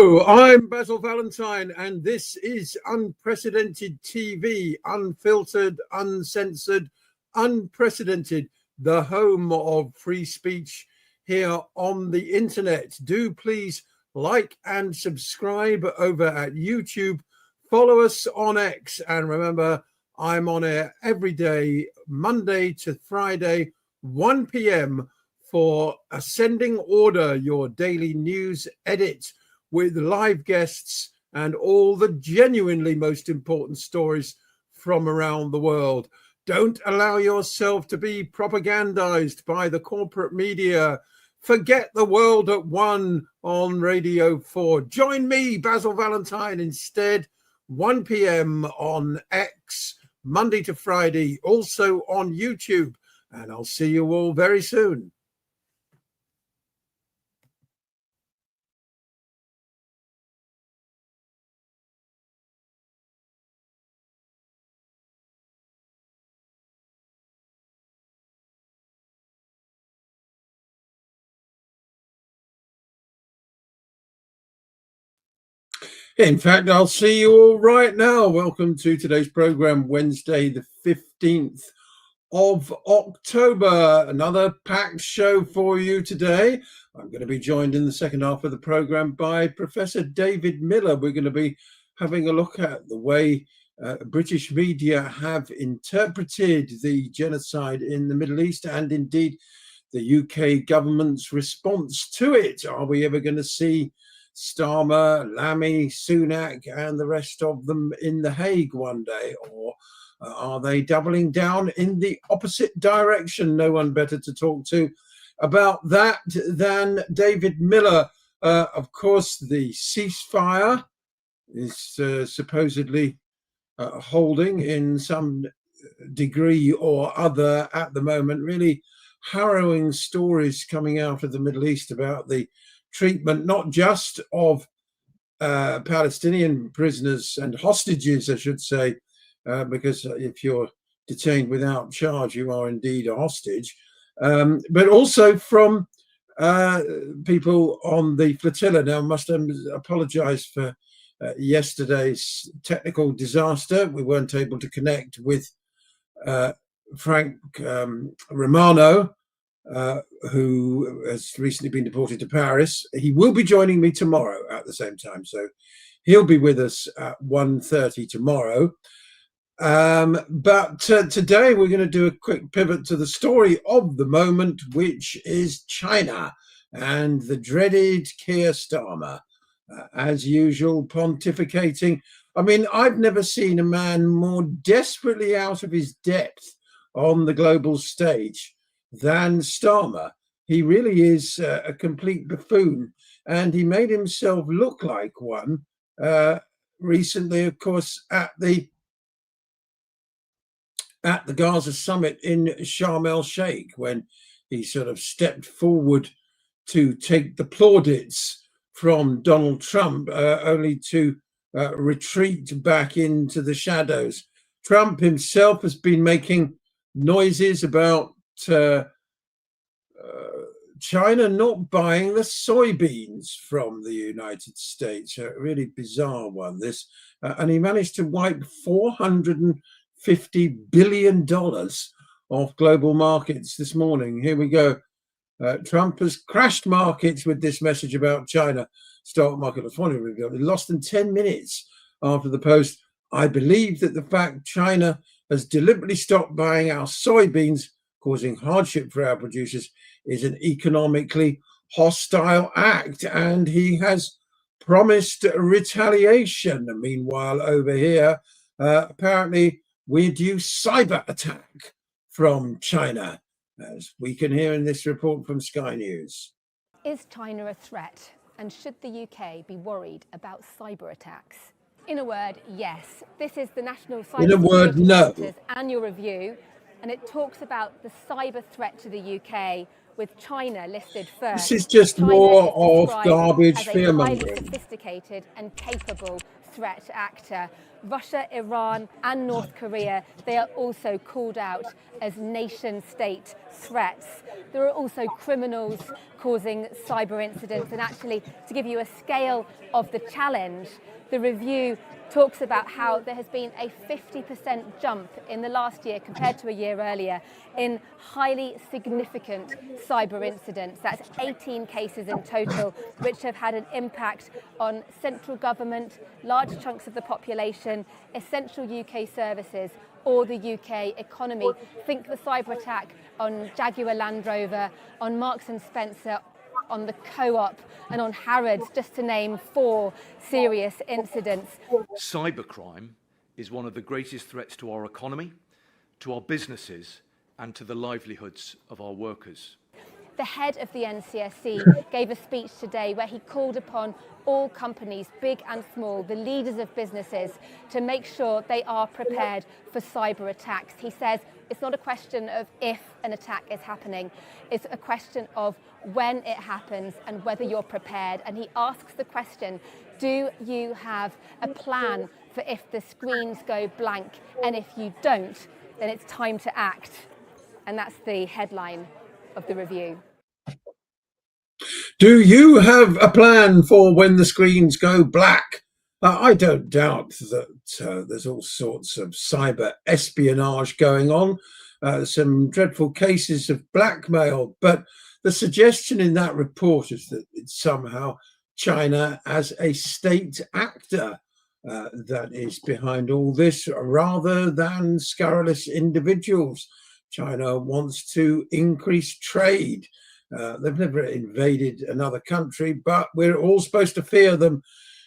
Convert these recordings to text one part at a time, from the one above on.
Hello, I'm Basil Valentine, and this is Unprecedented TV, unfiltered, uncensored, unprecedented, the home of free speech here on the internet. Do please like and subscribe over at YouTube. Follow us on X, and remember, I'm on air every day, Monday to Friday, 1 p.m. for Ascending Order, your daily news edit with live guests and all the genuinely most important stories from around the world. Don't allow yourself to be propagandized by the corporate media. Forget the world at one on Radio 4. Join me, Basil Valentine, instead, 1 p.m. on X, Monday to Friday, also on YouTube. And I'll see you all very soon. In fact, I'll see you all right now. Welcome to today's program, Wednesday, the 15th of October. Another packed show for you today. I'm going to be joined in the second half of the program by Professor David Miller. We're going to be having a look at the way British media have interpreted the genocide in the Middle East and indeed the UK government's response to it. Are we ever going to see Starmer, Lammy, Sunak, and the rest of them in The Hague one day? Or are they doubling down in the opposite direction? No one better to talk to about that than David Miller. Of course, the ceasefire is supposedly holding in some degree or other at the moment. Really harrowing stories coming out of the Middle East about the treatment not just of Palestinian prisoners and hostages, I should say, because if you're detained without charge, you are indeed a hostage, but also from people on the flotilla. Now, I must apologize for yesterday's technical disaster. We weren't able to connect with Frank Romano, who has recently been deported to Paris. He will be joining me tomorrow at the same time, so he'll be with us at 1:30 tomorrow. But today we're going to do a quick pivot to the story of the moment, which is China and the dreaded Keir Starmer, as usual, pontificating. I mean, I've never seen a man more desperately out of his depth on the global stage than Starmer. He really is a complete buffoon, and he made himself look like one recently, of course, at the Gaza summit in Sharm el-Sheikh, when he sort of stepped forward to take the plaudits from Donald Trump, only to retreat back into the shadows. Trump himself has been making noises about China not buying the soybeans from the United States. A really bizarre one, this. And he managed to wipe $450 billion off global markets this morning. Here we go. Trump has crashed markets with this message about China. Stock market was lost in 10 minutes after the post. I believe that the fact China has deliberately stopped buying our soybeans, causing hardship for our producers, is an economically hostile act, and he has promised retaliation. Meanwhile, over here, apparently we're due cyber attack from China, as we can hear in this report from Sky News. Is China a threat, and should the UK be worried about cyber attacks? In a word, yes. This is the National Cyber Security Centre's annual review, and it talks about the cyber threat to the UK, with China listed first. This is just China more is of garbage as a fear-mongering. highly sophisticated and capable threat actor. Russia, Iran and North Korea, they are also called out as nation-state threats. There are also criminals causing cyber incidents. And actually, to give you a scale of the challenge, the review talks about how there has been a 50% jump in the last year compared to a year earlier in highly significant cyber incidents. That's 18 cases in total, which have had an impact on central government, large chunks of the population, essential UK services, or the UK economy. Think the cyber attack on Jaguar Land Rover, on Marks and Spencer, on the Co-op and on Harrods, just to name 4 serious incidents. Cybercrime is one of the greatest threats to our economy, to our businesses and to the livelihoods of our workers. The head of the NCSC gave a speech today where he called upon all companies, big and small, the leaders of businesses, to make sure they are prepared for cyber attacks. He says it's not a question of if an attack is happening, it's a question of when it happens and whether you're prepared. And he asks the question, do you have a plan for if the screens go blank? And if you don't, then it's time to act. And that's the headline of the review. Do you have a plan for when the screens go black? I don't doubt that there's all sorts of cyber espionage going on, some dreadful cases of blackmail, but the suggestion in that report is that it's somehow China as a state actor that is behind all this rather than scurrilous individuals. China wants to increase trade. They've never invaded another country, but we're all supposed to fear them,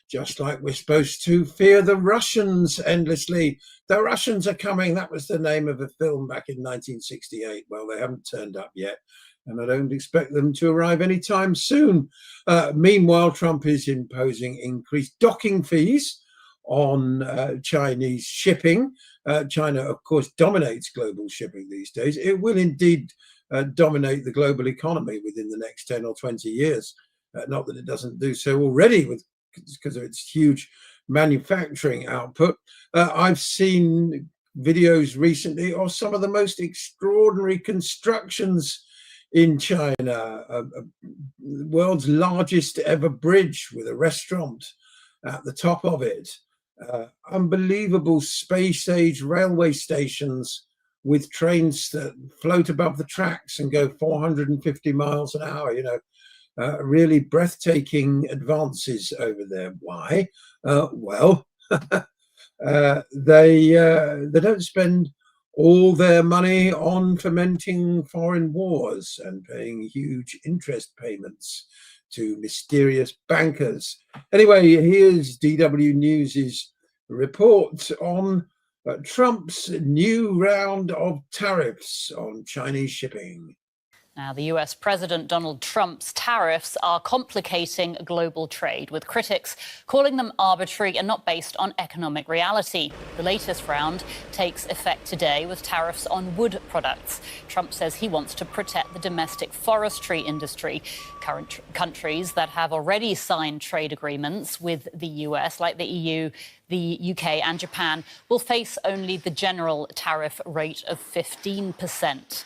just like we're supposed to fear the Russians endlessly. The Russians are coming. That was the name of a film back in 1968. Well, they haven't turned up yet, and I don't expect them to arrive anytime soon. Meanwhile, Trump is imposing increased docking fees on Chinese shipping. China, of course, dominates global shipping these days. It will indeed dominate the global economy within the next 10 or 20 years. Not that it doesn't do so already because of its huge manufacturing output. I've seen videos recently of some of the most extraordinary constructions in China. The world's largest ever bridge with a restaurant at the top of it. Unbelievable space-age railway stations with trains that float above the tracks and go 450 miles an hour, really breathtaking advances over there. Why? Well, they don't spend all their money on fomenting foreign wars and paying huge interest payments to mysterious bankers. Anyway, here's DW News's report on Trump's new round of tariffs on Chinese shipping. Now, the US President Donald Trump's tariffs are complicating global trade, with critics calling them arbitrary and not based on economic reality. The latest round takes effect today with tariffs on wood products. Trump says he wants to protect the domestic forestry industry. Current countries that have already signed trade agreements with the US, like the EU, the UK and Japan, will face only the general tariff rate of 15%.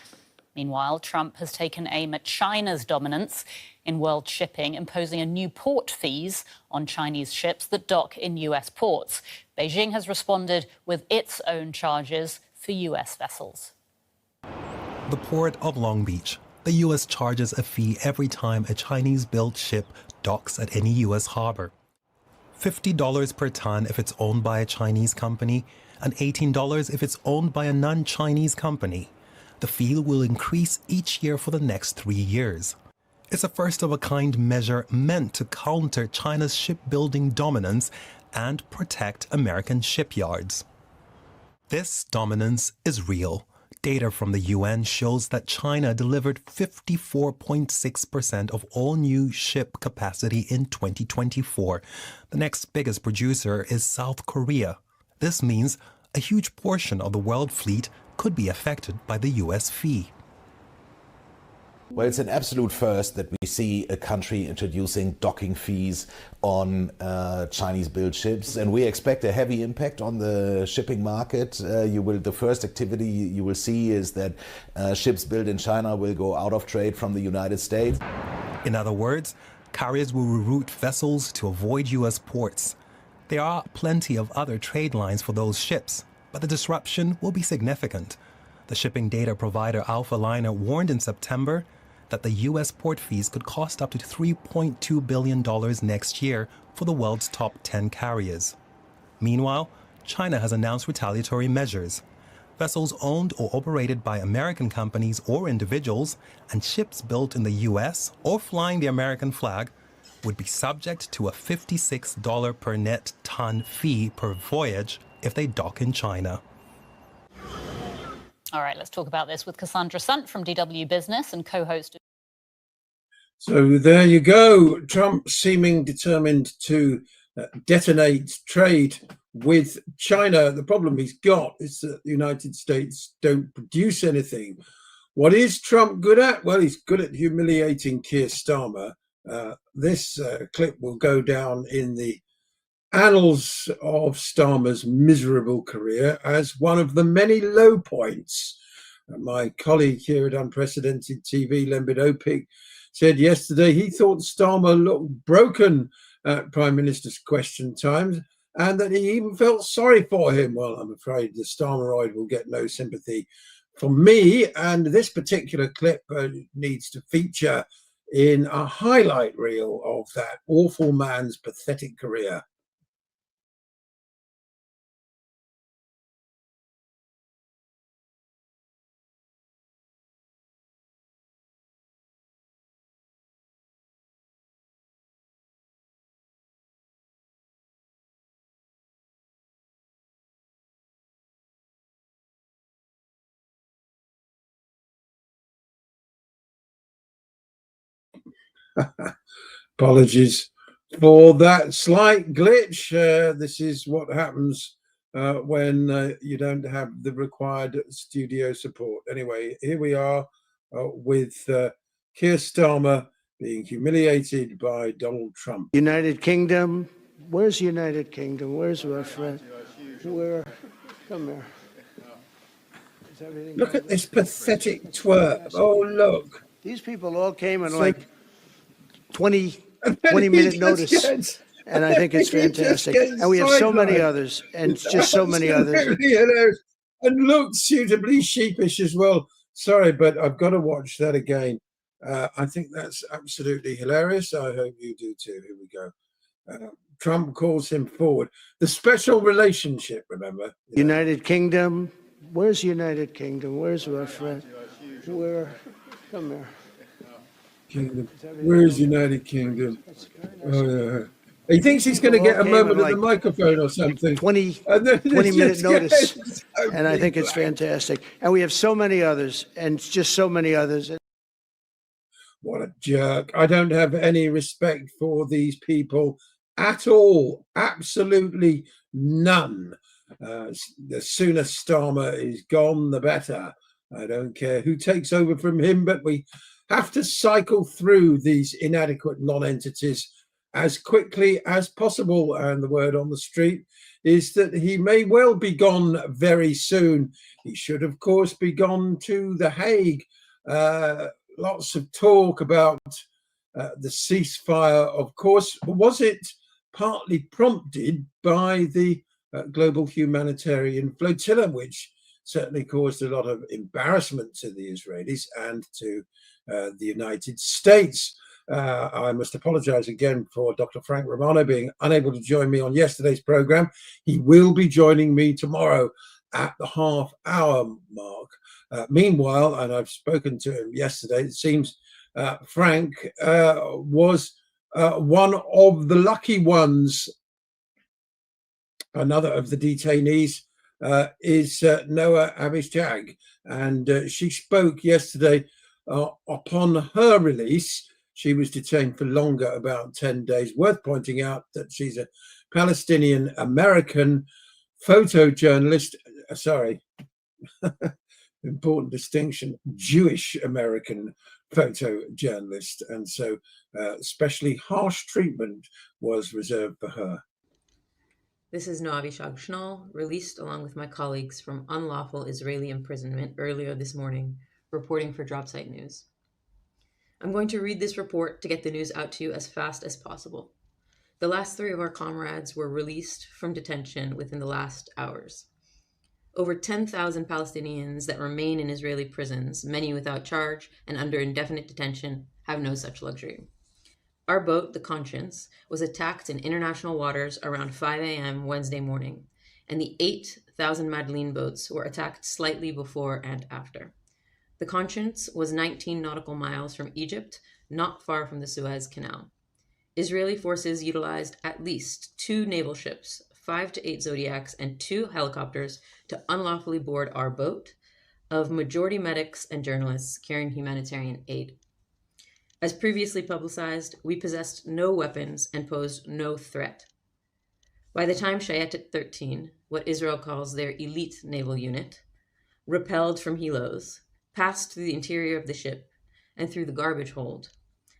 Meanwhile, Trump has taken aim at China's dominance in world shipping, imposing a new port fees on Chinese ships that dock in US ports. Beijing has responded with its own charges for US vessels. The Port of Long Beach. The US charges a fee every time a Chinese-built ship docks at any US harbor. $50 per ton if it's owned by a Chinese company, and $18 if it's owned by a non-Chinese company. The fee will increase each year for the next 3 years. It's a first-of-a-kind measure meant to counter China's shipbuilding dominance and protect American shipyards. This dominance is real. Data from the UN shows that China delivered 54.6% of all new ship capacity in 2024. The next biggest producer is South Korea. This means a huge portion of the world fleet could be affected by the US fee. Well, it's an absolute first that we see a country introducing docking fees on Chinese-built ships, and we expect a heavy impact on the shipping market. The first activity you will see is that ships built in China will go out of trade from the United States. In other words, carriers will reroute vessels to avoid U.S. ports. There are plenty of other trade lines for those ships, but the disruption will be significant. The shipping data provider Alpha Liner warned in September that the U.S. port fees could cost up to $3.2 billion next year for the world's top 10 carriers. Meanwhile, China has announced retaliatory measures. Vessels owned or operated by American companies or individuals and ships built in the U.S. or flying the American flag would be subject to a $56 per net ton fee per voyage if they dock in China. All right, let's talk about this with Cassandra Sant from DW Business and co-host. So there you go. Trump seeming determined to detonate trade with China. The problem he's got is that the United States don't produce anything. What is Trump good at? Well, he's good at humiliating Keir Starmer. This clip will go down in the annals of Starmer's miserable career as one of the many low points. My colleague here at Unprecedented TV, Lembit Opik, said yesterday he thought Starmer looked broken at Prime Minister's question times and that he even felt sorry for him. Well, I'm afraid the Starmeroid will get no sympathy from me, and this particular clip needs to feature in a highlight reel of that awful man's pathetic career. Apologies for that slight glitch. This is what happens when you don't have the required studio support. Anyway, here we are with Keir Starmer being humiliated by Donald Trump. United Kingdom. Where's United Kingdom? Where's our friend? Where? Come here. Is everything Look at this pathetic twerp. Oh, look. These people all came in like 20-minute notice, and I think it's fantastic. And we have so many others, and just so many others. And look suitably sheepish as well. Sorry, but I've got to watch that again. I think that's absolutely hilarious. I hope you do too. Here we go. Trump calls him forward. The special relationship, remember? United Kingdom. Where's United Kingdom? Where's our friend? Where? Come here. Kingdom. Where's United Kingdom? Oh, yeah. He thinks he's going to get a moment at the microphone or something. 20-minute notice, and I think it's fantastic. And we have so many others, and just so many others. What a jerk. I don't have any respect for these people at all. Absolutely none. The sooner Starmer is gone, the better. I don't care who takes over from him, but we have to cycle through these inadequate non-entities as quickly as possible. And the word on the street is that he may well be gone very soon. He should, of course, be gone to The Hague. Lots of talk about the ceasefire, of course. Was it partly prompted by the global humanitarian flotilla, which certainly caused a lot of embarrassment to the Israelis and to the United States? I must apologize again for Dr. Frank Romano being unable to join me on yesterday's program. He will be joining me tomorrow at the half-hour mark. Meanwhile, and I've spoken to him yesterday, it seems Frank was one of the lucky ones. Another of the detainees is Noah Abishag, and she spoke yesterday upon her release. She was detained for longer, about 10 days. Worth pointing out that she's a Palestinian American photojournalist. Sorry, important distinction. Jewish American photojournalist, and so especially harsh treatment was reserved for her. This is Noa Avishag Schnall, released along with my colleagues from unlawful Israeli imprisonment earlier this morning, reporting for Dropsite News. I'm going to read this report to get the news out to you as fast as possible. The last 3 of our comrades were released from detention within the last hours. Over 10,000 Palestinians that remain in Israeli prisons, many without charge and under indefinite detention, have no such luxury. Our boat, the Conscience, was attacked in international waters around 5 a.m. Wednesday morning, and the 8,000 Madeleine boats were attacked slightly before and after. The Conscience was 19 nautical miles from Egypt, not far from the Suez Canal. Israeli forces utilized at least 2 naval ships, 5 to 8 Zodiacs, and 2 helicopters to unlawfully board our boat of majority medics and journalists carrying humanitarian aid. As previously publicized, we possessed no weapons and posed no threat. By the time Shayetet 13, what Israel calls their elite naval unit, repelled from helos, passed through the interior of the ship and through the garbage hold,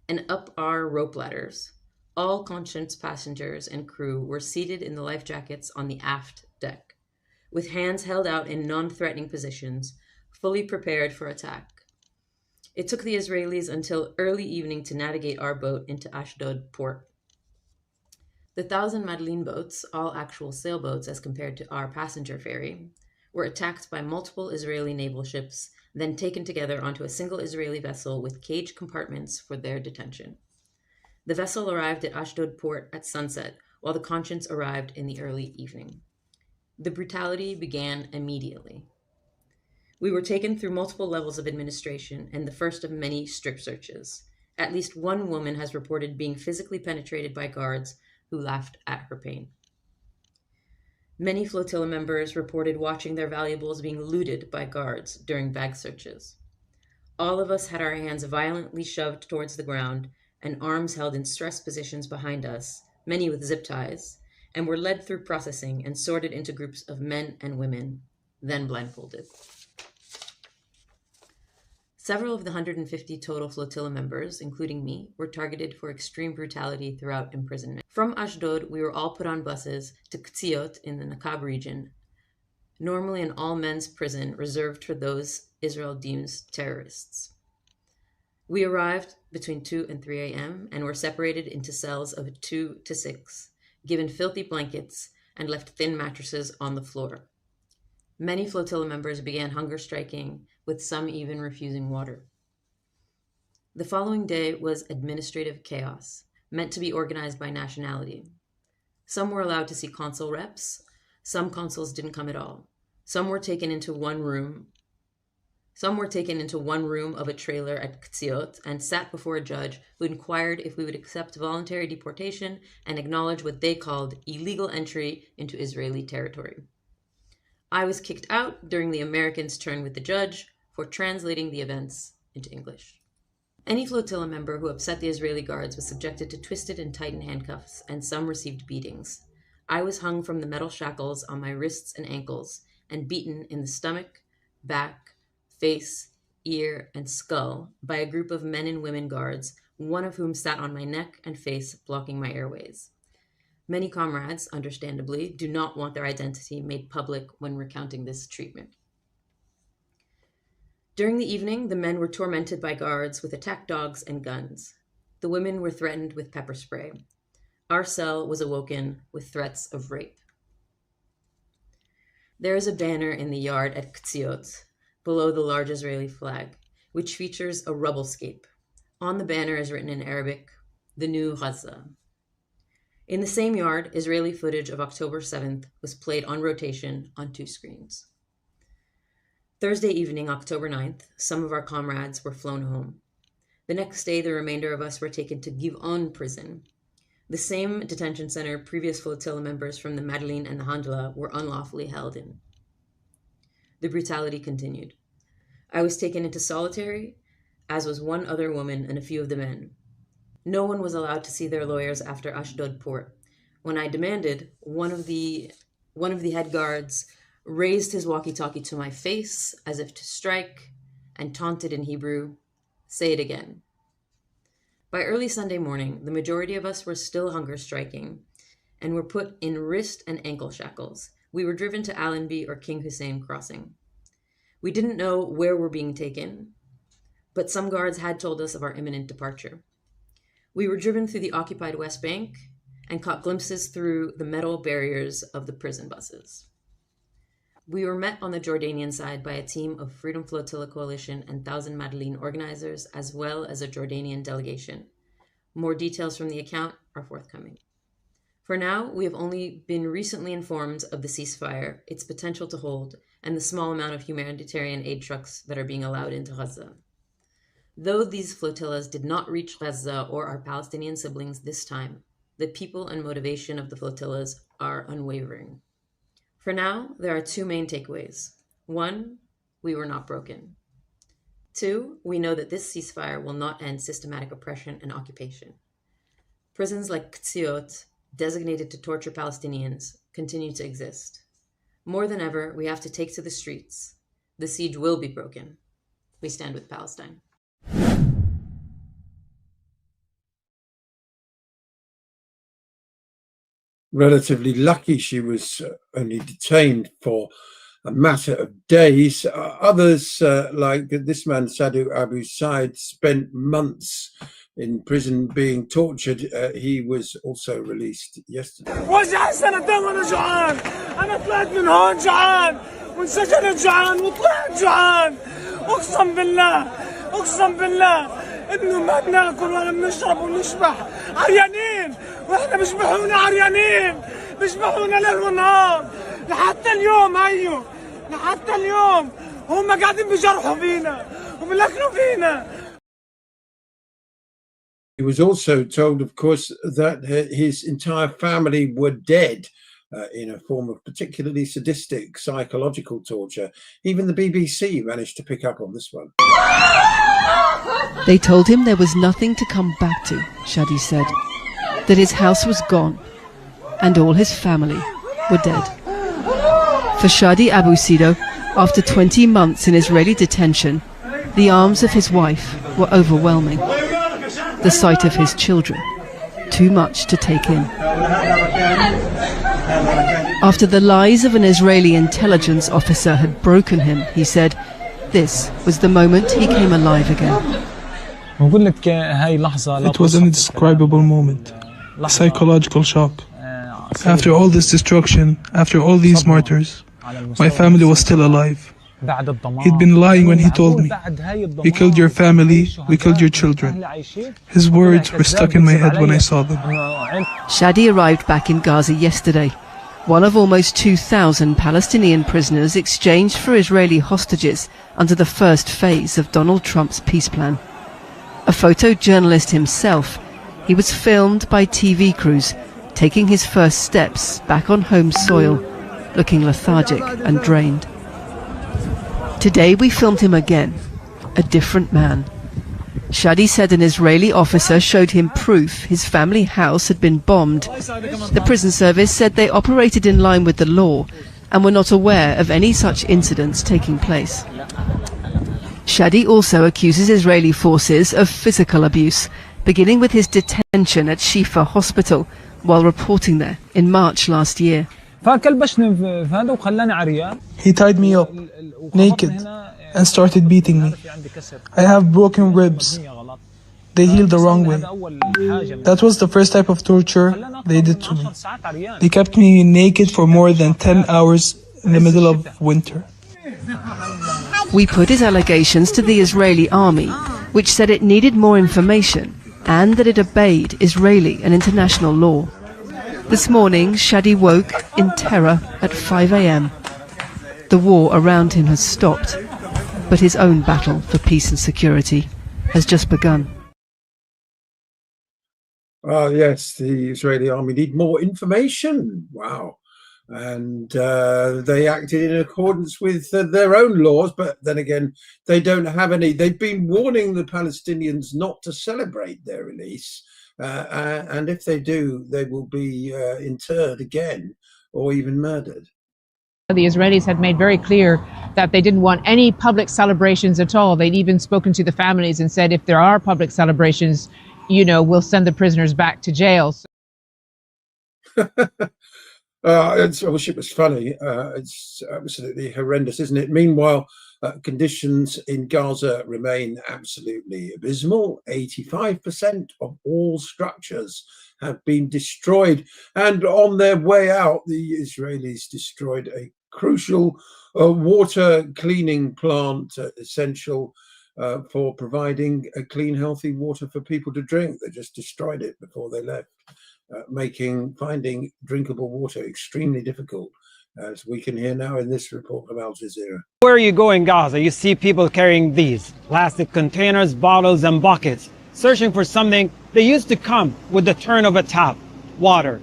and up our rope ladders, all Conscience passengers and crew were seated in the life jackets on the aft deck, with hands held out in non-threatening positions, fully prepared for attack. It took the Israelis until early evening to navigate our boat into Ashdod port. The 1,000 Madeleine boats, all actual sailboats as compared to our passenger ferry, were attacked by multiple Israeli naval ships, then taken together onto a single Israeli vessel with cage compartments for their detention. The vessel arrived at Ashdod port at sunset, while the Conscience arrived in the early evening. The brutality began immediately. We were taken through multiple levels of administration and the first of many strip searches. At least one woman has reported being physically penetrated by guards who laughed at her pain. Many flotilla members reported watching their valuables being looted by guards during bag searches. All of us had our hands violently shoved towards the ground and arms held in stress positions behind us, many with zip ties, and were led through processing and sorted into groups of men and women, then blindfolded. Several of the 150 total flotilla members, including me, were targeted for extreme brutality throughout imprisonment. From Ashdod, we were all put on buses to Ktziot in the Nakab region, normally an all-men's prison reserved for those Israel deems terrorists. We arrived between 2 and 3 a.m. and were separated into cells of 2 to 6, given filthy blankets, and left thin mattresses on the floor. Many flotilla members began hunger striking, with some even refusing water. The following day was administrative chaos, meant to be organized by nationality. Some were allowed to see consul reps, some consuls didn't come at all. Some were taken into one room of a trailer at Ktziot and sat before a judge who inquired if we would accept voluntary deportation and acknowledge what they called illegal entry into Israeli territory. I was kicked out during the Americans' turn with the judge for translating the events into English. Any flotilla member who upset the Israeli guards was subjected to twisted and tightened handcuffs, and some received beatings. I was hung from the metal shackles on my wrists and ankles and beaten in the stomach, back, face, ear, and skull by a group of men and women guards, one of whom sat on my neck and face, blocking my airways. Many comrades, understandably, do not want their identity made public when recounting this treatment. During the evening, the men were tormented by guards with attack dogs and guns. The women were threatened with pepper spray. Our cell was awoken with threats of rape. There is a banner in the yard at Ktziot, below the large Israeli flag, which features a rubblescape. On the banner is written in Arabic, "The New Gaza." In the same yard, Israeli footage of October 7th was played on rotation on 2 screens. Thursday evening, October 9th, some of our comrades were flown home. The next day, the remainder of us were taken to Giv'on prison, the same detention center previous flotilla members from the Madeleine and the Handla were unlawfully held in. The brutality continued. I was taken into solitary, as was one other woman and a few of the men. No one was allowed to see their lawyers after Ashdod port. When I demanded, one of the head guards raised his walkie-talkie to my face as if to strike and taunted in Hebrew, say it again. By early Sunday morning, the majority of us were still hunger striking and were put in wrist and ankle shackles. We were driven to Allenby or King Hussein crossing. We didn't know where we're being taken, but some guards had told us of our imminent departure. We were driven through the occupied West Bank and caught glimpses through the metal barriers of the prison buses. We were met on the Jordanian side by a team of Freedom Flotilla Coalition and Thousand Madeleine organizers, as well as a Jordanian delegation. More details from the account are forthcoming. For now, we have only been recently informed of the ceasefire, its potential to hold, and the small amount of humanitarian aid trucks that are being allowed into Gaza. Though these flotillas did not reach Gaza or our Palestinian siblings this time, the people and motivation of the flotillas are unwavering. For now, there are two main takeaways. One, we were not broken. Two, we know that this ceasefire will not end systematic oppression and occupation. Prisons like Qtsiot, designated to torture Palestinians, continue to exist. More than ever, we have to take to the streets. The siege will be broken. We stand with Palestine. Relatively lucky she was only detained for a matter of days. Others, like this man, Sadu Abu Said, spent months in prison being tortured. He was also released yesterday. وجع سنتين وانا جوعان، انا طلعت من هون جوعان، وانسجنت جوعان وطلعت جوعان، اقسم بالله انه ما بناكل ولا بنشرب ونشبح، عريانين، واحنا بيشبحونا عريانين، بيشبحونا ليل ونهار، لحتى اليوم هم قاعدين بيجرحوا فينا وبيلكنوا فينا. He was also told, of course, that his entire family were dead in a form of particularly sadistic psychological torture. Even the BBC managed to pick up on this one. They told him there was nothing to come back to, Shadi said, that his house was gone and all his family were dead. For Shadi Abu Sido, after 20 months in Israeli detention, the arms of his wife were overwhelming. The sight of his children, too much to take in. After the lies of an Israeli intelligence officer had broken him, he said, this was the moment he came alive again. It was an indescribable moment, a psychological shock. After all this destruction, after all these martyrs, my family was still alive. He'd been lying when he told me, we killed your family, we killed your children. His words were stuck in my head when I saw them. Shadi arrived back in Gaza yesterday, one of almost 2,000 Palestinian prisoners exchanged for Israeli hostages under the first phase of Donald Trump's peace plan. A photojournalist himself, he was filmed by TV crews taking his first steps back on home soil, looking lethargic and drained. Today we filmed him again, a different man. Shadi said an Israeli officer showed him proof his family house had been bombed. The prison service said they operated in line with the law and were not aware of any such incidents taking place. Shadi also accuses Israeli forces of physical abuse, beginning with his detention at Shifa Hospital while reporting there in March last year. He tied me up, naked, and started beating me. I have broken ribs. They healed the wrong way. That was the first type of torture they did to me. They kept me naked for more than 10 hours in the middle of winter. We put his allegations to the Israeli army, which said it needed more information and that it obeyed Israeli and international law. This morning, Shadi woke in terror at 5 a.m. The war around him has stopped, but his own battle for peace and security has just begun. Oh, yes, the Israeli army need more information. Wow. And they acted in accordance with their own laws, but then again, they don't have any. They've been warning the Palestinians not to celebrate their release. And if they do, they will be interred again or even murdered. The Israelis had made very clear that they didn't want any public celebrations at all. They'd even spoken to the families and said, if there are public celebrations, we'll send the prisoners back to jail. I wish it was funny. It's absolutely horrendous, isn't it? Meanwhile, conditions in Gaza remain absolutely abysmal. 85% of all structures have been destroyed. And on their way out, the Israelis destroyed a crucial water cleaning plant, essential for providing a clean, healthy water for people to drink. They just destroyed it before they left. Finding drinkable water extremely difficult, as we can hear now in this report from Al Jazeera. Where you go in Gaza, you see people carrying these plastic containers, bottles, and buckets, searching for something that used to come with the turn of a tap: water.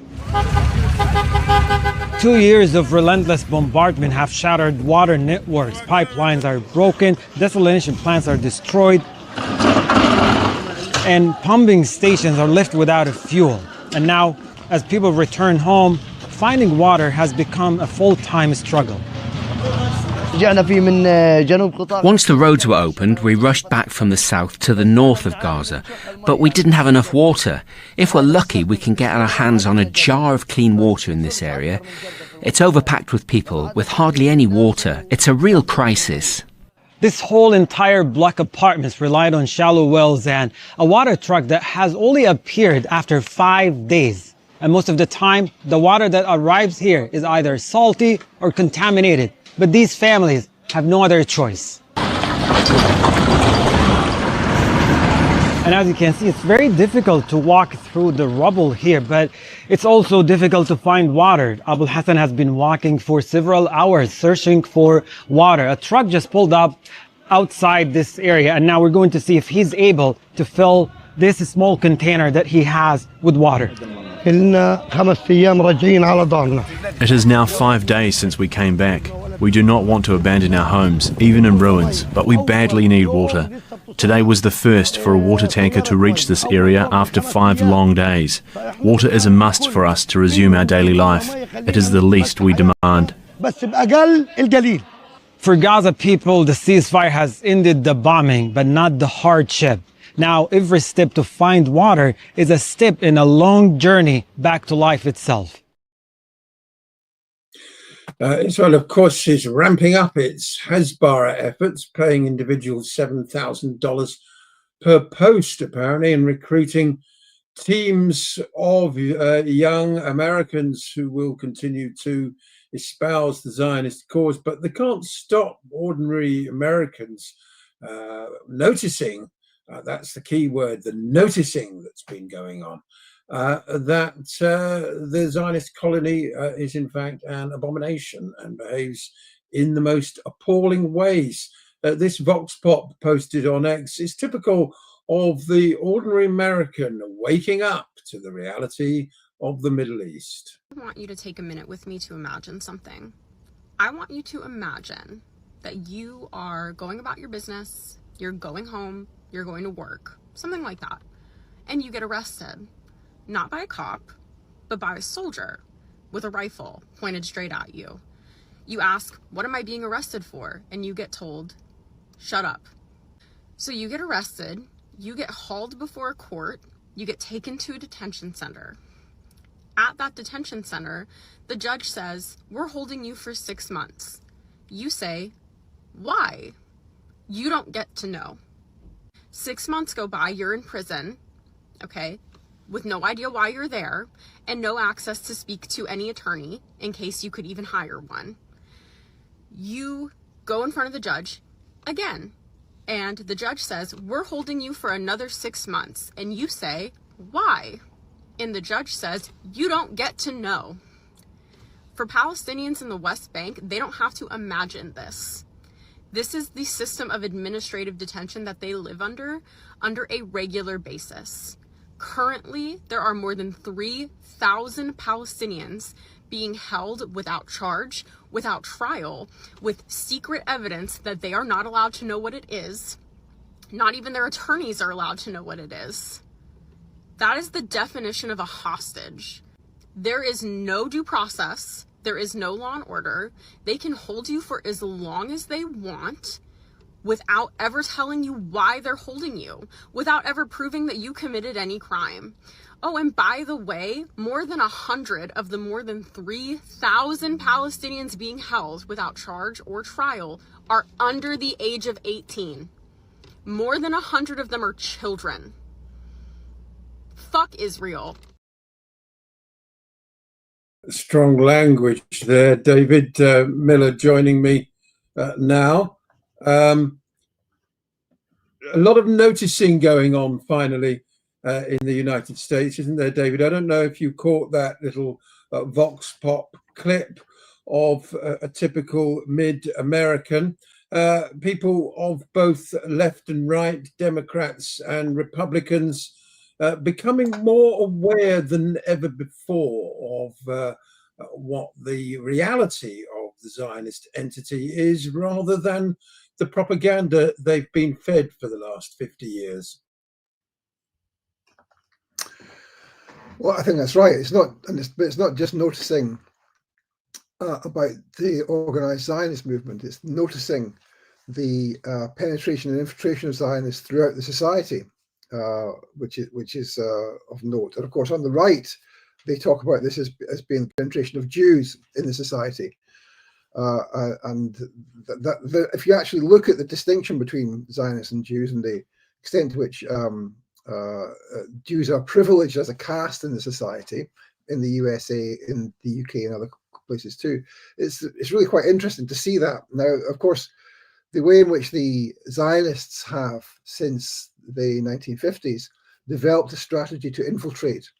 2 years of relentless bombardment have shattered water networks. Pipelines are broken, desalination plants are destroyed, and pumping stations are left without fuel. And now, as people return home, finding water has become a full-time struggle. Once the roads were opened, we rushed back from the south to the north of Gaza, but we didn't have enough water. If we're lucky, we can get our hands on a jar of clean water in this area. It's overpacked with people, with hardly any water. It's a real crisis. This whole entire block of apartments relied on shallow wells and a water truck that has only appeared after 5 days. And most of the time, the water that arrives here is either salty or contaminated. But these families have no other choice. And as you can see, it's very difficult to walk through the rubble here, but it's also difficult to find water. Abul Hassan has been walking for several hours searching for water. A truck just pulled up outside this area, and now we're going to see if he's able to fill this small container that he has with water. It is now 5 days since we came back. We do not want to abandon our homes, even in ruins, but we badly need water. Today was the first for a water tanker to reach this area after 5 long days. Water is a must for us to resume our daily life. It is the least we demand. For Gaza people, the ceasefire has ended the bombing, but not the hardship. Now, every step to find water is a step in a long journey back to life itself. Israel, of course, is ramping up its Hezbollah efforts, paying individuals $7,000 per post, apparently, and recruiting teams of young Americans who will continue to espouse the Zionist cause. But they can't stop ordinary Americans noticing, that's the key word, the noticing that's been going on. That the Zionist colony is in fact an abomination and behaves in the most appalling ways. This Vox Pop posted on X is typical of the ordinary American waking up to the reality of the Middle East. I want you to take a minute with me to imagine something. I want you to imagine that you are going about your business, you're going home, you're going to work, something like that, and you get arrested. Not by a cop, but by a soldier with a rifle pointed straight at you. You ask, what am I being arrested for? And you get told, shut up. So you get arrested, you get hauled before a court, you get taken to a detention center. At that detention center, the judge says, we're holding you for 6 months. You say, why? You don't get to know. 6 months go by, you're in prison, okay? With no idea why you're there and no access to speak to any attorney in case you could even hire one. You go in front of the judge again, and the judge says, we're holding you for another 6 months. And you say, why? And the judge says, you don't get to know. For Palestinians in the West Bank, they don't have to imagine this. This is the system of administrative detention that they live under a regular basis. Currently, there are more than 3,000 Palestinians being held without charge, without trial, with secret evidence that they are not allowed to know what it is. Not even their attorneys are allowed to know what it is. That is the definition of a hostage. There is no due process. There is no law and order. They can hold you for as long as they want without ever telling you why they're holding you, without ever proving that you committed any crime. Oh, and by the way, more than 100 of the more than 3,000 Palestinians being held without charge or trial are under the age of 18. More than 100 of them are children. Fuck Israel. Strong language there. David Miller joining me now. A lot of noticing going on finally in the United States, isn't there, David? I don't know if you caught that little Vox Pop clip of a typical mid-American. People of both left and right, Democrats and Republicans, becoming more aware than ever before of what the reality of the Zionist entity is, rather than the propaganda they've been fed for the last 50 years. Well, I think that's right. It's not just noticing about the organized Zionist movement. It's noticing the penetration and infiltration of Zionists throughout the society, which is of note. And of course, on the right, they talk about this as being the penetration of Jews in the society. And if you actually look at the distinction between Zionists and Jews and the extent to which Jews are privileged as a caste in the society, in the USA, in the UK, and other places too, it's really quite interesting to see that. Now, of course, the way in which the Zionists have, since the 1950s, developed a strategy to infiltrate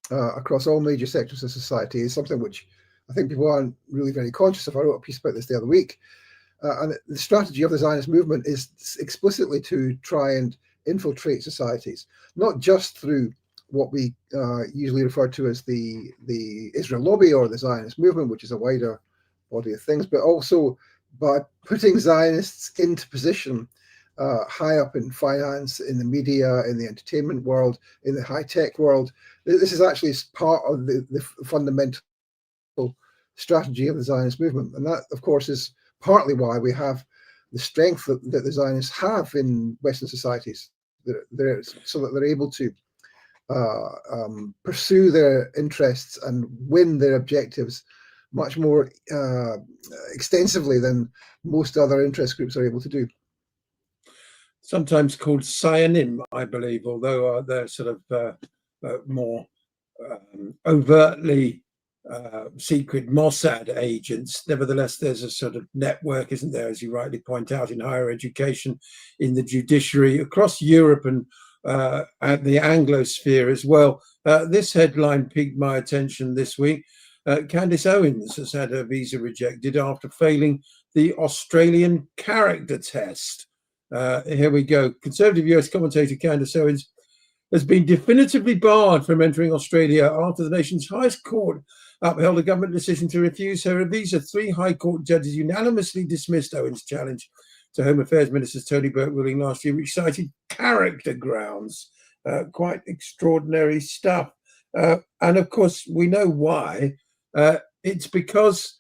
across all major sectors of society is something which I think people aren't really very conscious of. I wrote a piece about this the other week. And the strategy of the Zionist movement is explicitly to try and infiltrate societies, not just through what we usually refer to as the Israel lobby or the Zionist movement, which is a wider body of things, but also by putting Zionists into position high up in finance, in the media, in the entertainment world, in the high-tech world. This is actually part of the fundamental strategy of the Zionist movement. And that, of course, is partly why we have the strength that the Zionists have in Western societies, so that they're able to pursue their interests and win their objectives much more extensively than most other interest groups are able to do. Sometimes called Sionim, I believe, although they're sort of more overtly secret Mossad agents. Nevertheless, there's a sort of network, isn't there, as you rightly point out, in higher education, in the judiciary, across Europe and at the Anglosphere as well. This headline piqued my attention this week. Candace Owens has had her visa rejected after failing the Australian character test. Here we go. Conservative US commentator Candace Owens has been definitively barred from entering Australia after the nation's highest court upheld a government decision to refuse her a visa. 3 High Court judges unanimously dismissed Owens' challenge to Home Affairs Minister Tony Burke ruling last year, which cited character grounds. Quite extraordinary stuff. And of course, we know why. It's because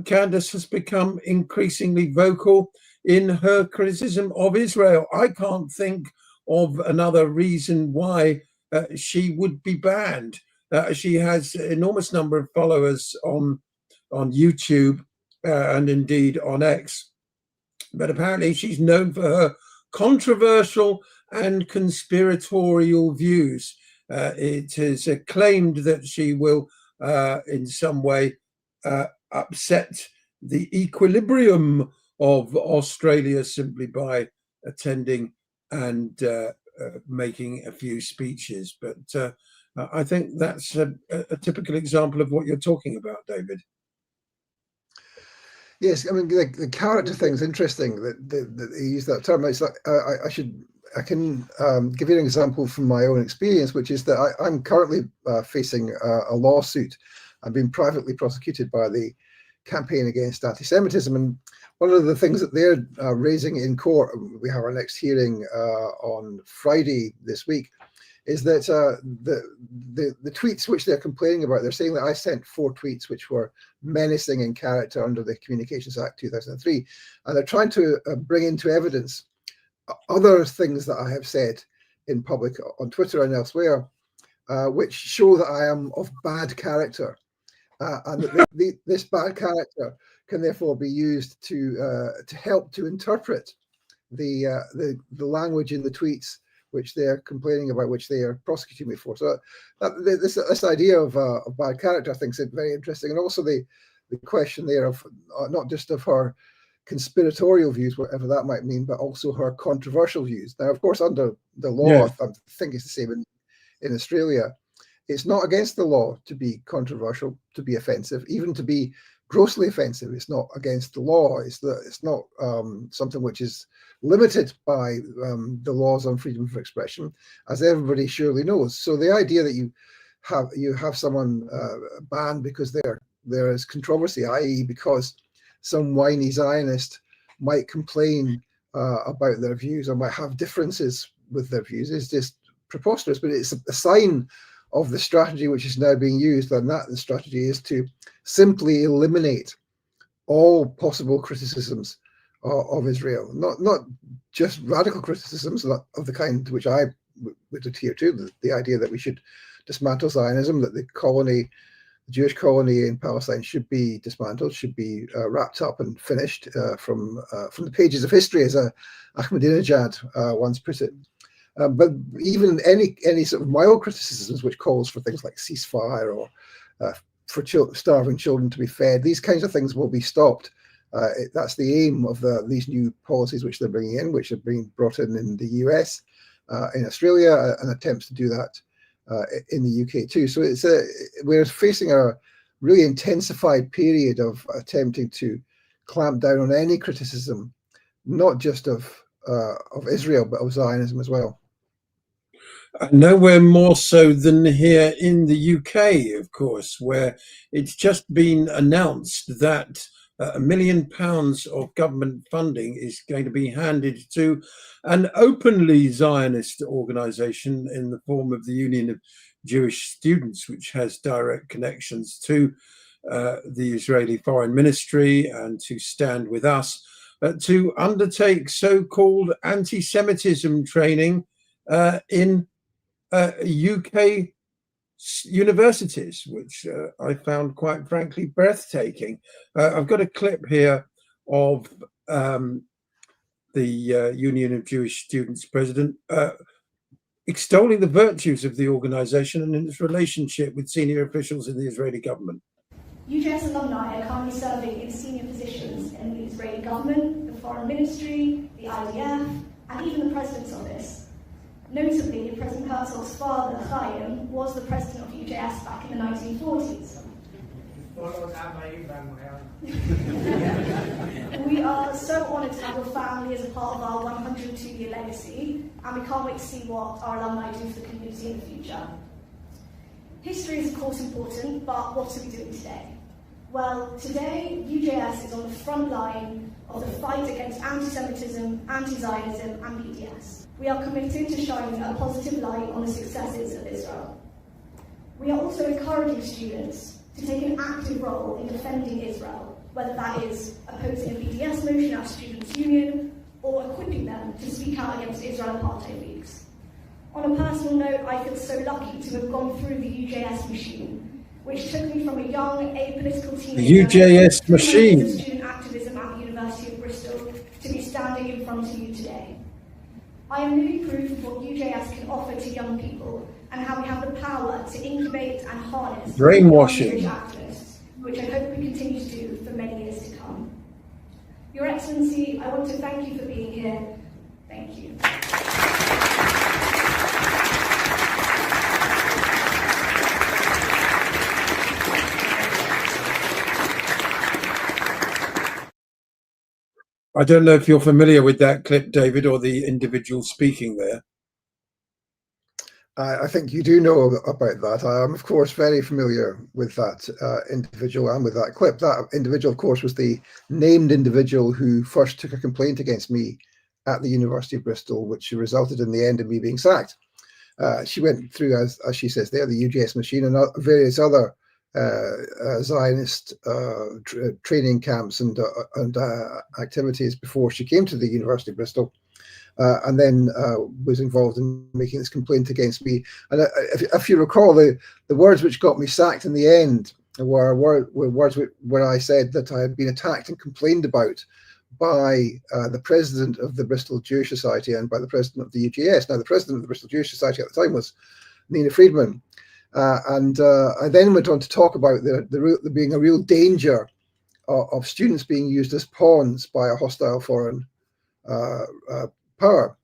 Candace has become increasingly vocal in her criticism of Israel. I can't think of another reason why she would be banned. She has an enormous number of followers on YouTube and indeed on X. But apparently she's known for her controversial and conspiratorial views. It is claimed that she will in some way upset the equilibrium of Australia simply by attending and making a few speeches. But I think that's a typical example of what you're talking about, David. Yes, I mean the character thing is interesting that they use that term. It's like I can give you an example from my own experience, which is that I'm currently facing a lawsuit. I've been privately prosecuted by the Campaign Against Anti-Semitism, and one of the things that they're raising in court, we have our next hearing on Friday this week, is that the tweets which they're complaining about, they're saying that I sent 4 tweets which were menacing in character under the Communications Act 2003, and they're trying to bring into evidence other things that I have said in public on Twitter and elsewhere, which show that I am of bad character, and that this bad character can therefore be used to help to interpret the language in the tweets which they're complaining about, which they are prosecuting me for. So this idea of bad character, I think, is very interesting, and also the question there of not just of her conspiratorial views, whatever that might mean, but also her controversial views. Now, of course, under the law, I think it's the same in Australia. It's not against the law to be controversial, to be offensive, even to be grossly offensive. It's not against the law. It's not something which is limited by the laws on freedom of expression, as everybody surely knows. So the idea that you have someone banned because there is controversy, i.e., because some whiny Zionist might complain about their views or might have differences with their views, is just preposterous. But it's a sign of the strategy which is now being used, and that the strategy is to simply eliminate all possible criticisms of Israel, not just radical criticisms of the kind which I would adhere to, the idea that we should dismantle Zionism, that the Jewish colony in Palestine should be dismantled, should be wrapped up and finished from the pages of history, as Ahmadinejad once put it. But even any sort of mild criticisms which calls for things like ceasefire or for starving children to be fed, these kinds of things will be stopped. That's the aim of these new policies which they're bringing in, which are being brought in the US, in Australia, and attempts to do that in the UK too. So we're facing a really intensified period of attempting to clamp down on any criticism, not just of Israel, but of Zionism as well. Nowhere more so than here in the UK, of course, where it's just been announced that £1 million of government funding is going to be handed to an openly Zionist organisation in the form of the Union of Jewish Students, which has direct connections to the Israeli Foreign Ministry and to Stand With Us, to undertake so-called anti-Semitism training in UK universities, which I found quite frankly breathtaking. I've got a clip here of the Union of Jewish Students president extolling the virtues of the organisation and its relationship with senior officials in the Israeli government. UJS alumni are currently serving in senior positions in the Israeli government, the Foreign Ministry, the IDF, and even the President's office. Notably, President Herzog's father, Chaim, was the president of UJS back in the 1940s. We are so honoured to have your family as a part of our 102-year legacy, and we can't wait to see what our alumni do for the community in the future. History is of course important, but what are we doing today? Well, today UJS is on the front line of the fight against anti-Semitism, anti-Zionism and BDS. We are committed to shining a positive light on the successes of Israel. We are also encouraging students to take an active role in defending Israel, whether that is opposing a BDS motion at Students' Union or equipping them to speak out against Israel apartheid leagues. On a personal note, I feel so lucky to have gone through the UJS machine, which took me from a young, apolitical teenager The UJS machine. to student activism at the University of Bristol to be standing in front of you today. I am living proof of what UJS can offer to young people and how we have the power to incubate and harness brainwashing activists, which I hope we continue to do for many years to come. Your Excellency, I want to thank you for being here. Thank you. I don't know if you're familiar with that clip, David, or the individual speaking there. I think you do know about that. I am, of course, very familiar with that individual and with that clip. That individual, of course, was the named individual who first took a complaint against me at the University of Bristol, which resulted in the end of me being sacked. She went through, as she says there, the UGS machine and various other Zionist training camps and activities before she came to the University of Bristol, and then was involved in making this complaint against me. And if you recall, the words which got me sacked in the end were words where I said that I had been attacked and complained about by the president of the Bristol Jewish Society and by the president of the UGS. Now, the president of the Bristol Jewish Society at the time was Nina Friedman. And I then went on to talk about there being a real danger of students being used as pawns by a hostile foreign power,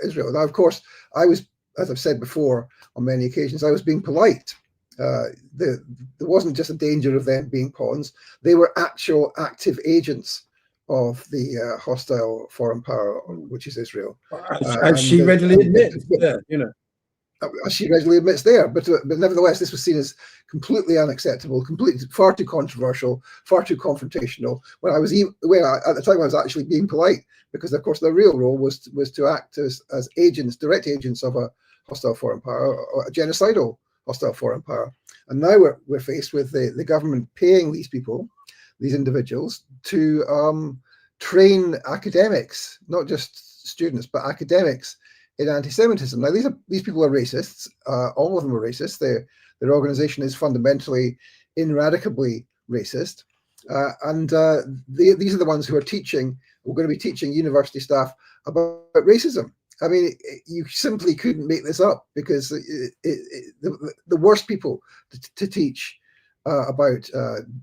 Israel. Now, of course, I was, as I've said before on many occasions, I was being polite. There wasn't just a danger of them being pawns. They were actual active agents of the hostile foreign power, which is Israel. As she readily admits, as she readily admits there, but nevertheless, this was seen as completely unacceptable, completely far too controversial, far too confrontational. At the time I was actually being polite, because of course their real role was to act as agents, direct agents of a hostile foreign power, or a genocidal hostile foreign power. And now we're faced with the government paying these people, these individuals, to train academics, not just students, but academics in anti-Semitism. Now, these people are racists. All of them are racist. Their organization is fundamentally, ineradicably racist. These are the ones who are teaching. We're going to be teaching university staff about racism. I mean, you simply couldn't make this up, because the worst people to teach about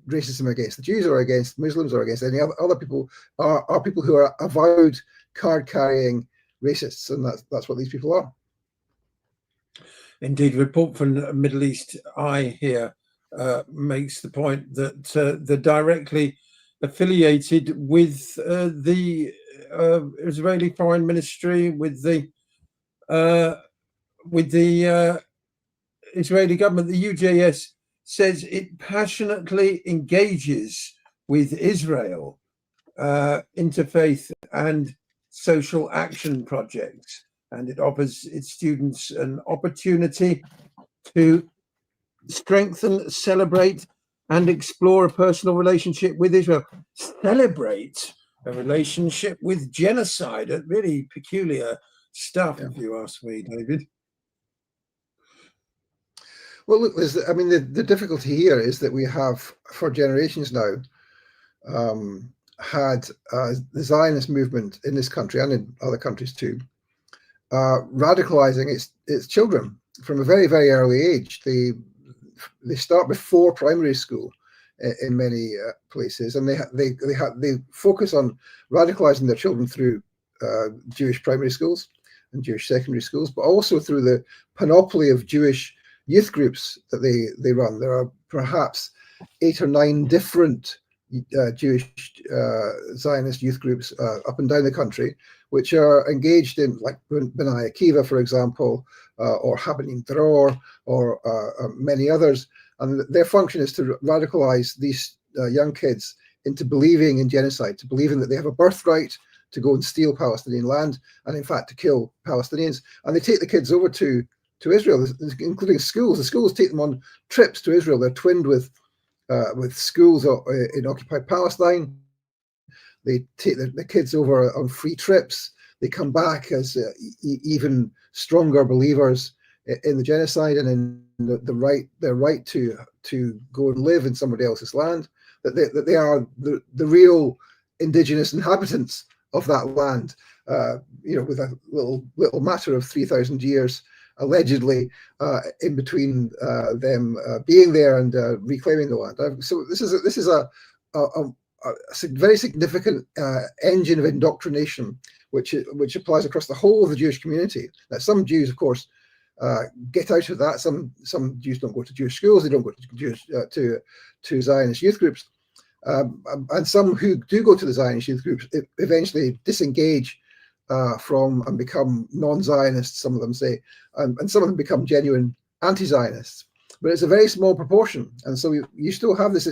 racism against the Jews or against Muslims or against any other people are people who are avowed card-carrying racists, and that's what these people are. Indeed, a report from Middle East Eye here makes the point that they're directly affiliated with the Israeli Foreign Ministry, with the Israeli government. The UJS says it passionately engages with Israel interfaith and social action projects, and it offers its students an opportunity to strengthen, celebrate, and explore a personal relationship with Israel. Celebrate a relationship with genocide. Really peculiar stuff, if you ask me, David. Well, look, the difficulty here is that we have, for generations now, had the Zionist movement in this country and in other countries too, radicalizing its children from a very, very early age. They start before primary school in many places, and they focus on radicalizing their children through Jewish primary schools and Jewish secondary schools, but also through the panoply of Jewish youth groups that they run. There are perhaps 8 or 9 different Jewish Zionist youth groups up and down the country, which are engaged in, like B'nai Akiva, for example, or Habanim Dror, or many others. And their function is to radicalize these young kids into believing in genocide, to believing that they have a birthright to go and steal Palestinian land, and in fact to kill Palestinians. And they take the kids over to Israel, including schools. The schools take them on trips to Israel. They're twinned with schools in occupied Palestine. They take the kids over on free trips. They come back as even stronger believers in the genocide and in their right to go and live in somebody else's land. That they are the real indigenous inhabitants of that land. With a little matter of 3,000 years allegedly in between them being there and reclaiming the land. So this is a very significant engine of indoctrination, which applies across the whole of the Jewish community. Now, some Jews, of course, get out of that. Some Jews don't go to Jewish schools. They don't go to Jewish to Zionist youth groups, and some who do go to the Zionist youth groups eventually disengage from and become non-Zionists, some of them say, and some of them become genuine anti-Zionists. But it's a very small proportion, and so you still have this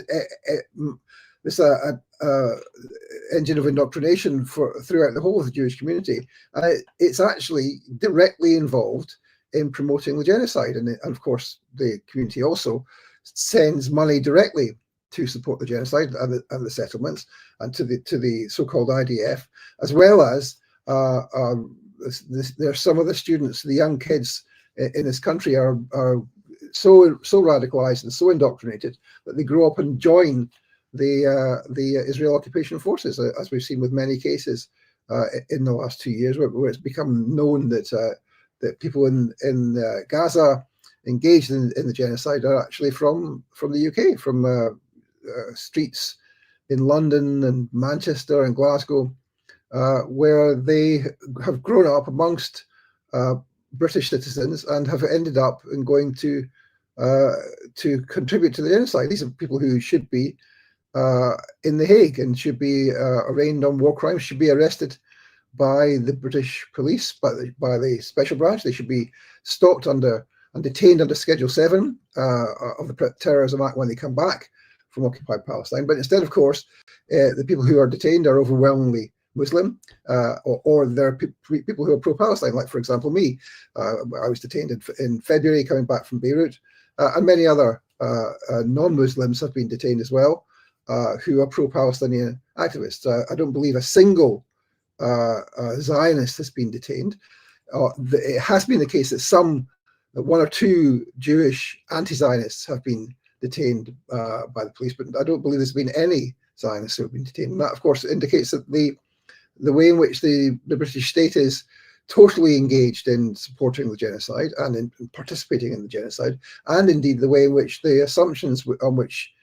engine of indoctrination throughout the whole of the Jewish community, and it's actually directly involved in promoting the genocide. And of course, the community also sends money directly to support the genocide and the settlements and to the so-called IDF, as well as there are some of the students, the young kids in this country are so radicalized and so indoctrinated that they grow up and join the Israel occupation forces, as we've seen with many cases in the last 2 years, where it's become known that that people in Gaza engaged in the genocide are actually from the UK, from streets in London and Manchester and Glasgow, where they have grown up amongst British citizens and have ended up in going to contribute to the genocide. These are people who should be in The Hague and should be arraigned on war crimes, should be arrested by the British police, by the special branch. They should be stopped and detained under Schedule 7 of the Terrorism Act when they come back from occupied Palestine. But instead, of course, the people who are detained are overwhelmingly Muslim, or there are people who are pro-Palestine, like, for example, me. I was detained in February coming back from Beirut, and many other non-Muslims have been detained as well, who are pro-Palestinian activists. I don't believe a single Zionist has been detained. It has been the case that one or two Jewish anti-Zionists have been detained by the police, but I don't believe there's been any Zionists who have been detained. And that, of course, indicates that the way in which the British state is totally engaged in supporting the genocide and in participating in the genocide, and indeed the way in which the assumptions on which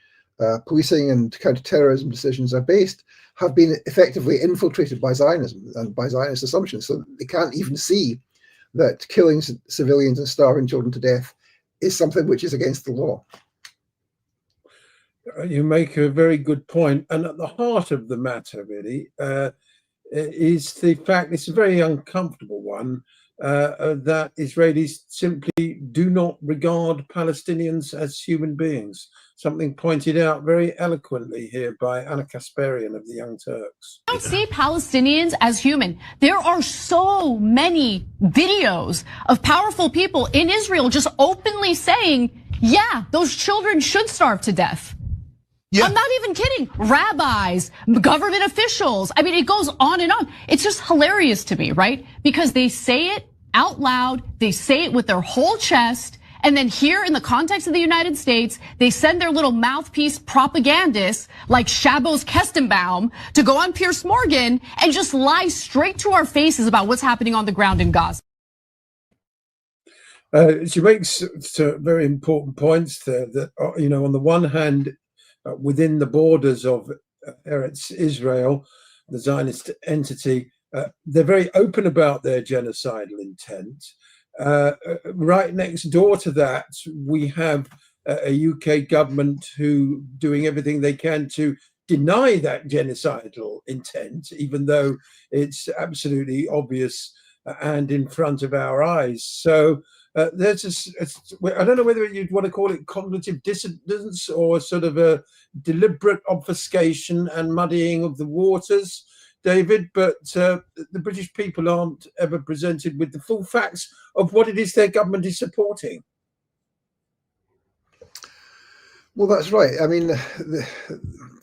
policing and counter-terrorism decisions are based have been effectively infiltrated by Zionism and by Zionist assumptions, so they can't even see that killing civilians and starving children to death is something which is against the law. You make a very good point, and at the heart of the matter, really, is the fact, it's a very uncomfortable one, that Israelis simply do not regard Palestinians as human beings. Something pointed out very eloquently here by Anna Kasparian of the Young Turks. I don't see Palestinians as human. There are so many videos of powerful people in Israel just openly saying, yeah, those children should starve to death. Yeah. I'm not even kidding. Rabbis, government officials. I mean, it goes on and on. It's just hilarious to me, right? Because they say it out loud. They say it with their whole chest. And then here in the context of the United States, they send their little mouthpiece propagandists like Shabbos Kestenbaum to go on Piers Morgan and just lie straight to our faces about what's happening on the ground in Gaza. She makes very important points there that, on the one hand, within the borders of Eretz Israel, the Zionist entity, they're very open about their genocidal intent. Right next door to that, we have a UK government who doing everything they can to deny that genocidal intent, even though it's absolutely obvious and in front of our eyes. So there's I don't know whether you'd want to call it cognitive dissonance or sort of a deliberate obfuscation and muddying of the waters, David, but the British people aren't ever presented with the full facts of what it is their government is supporting. Well, that's right. I mean,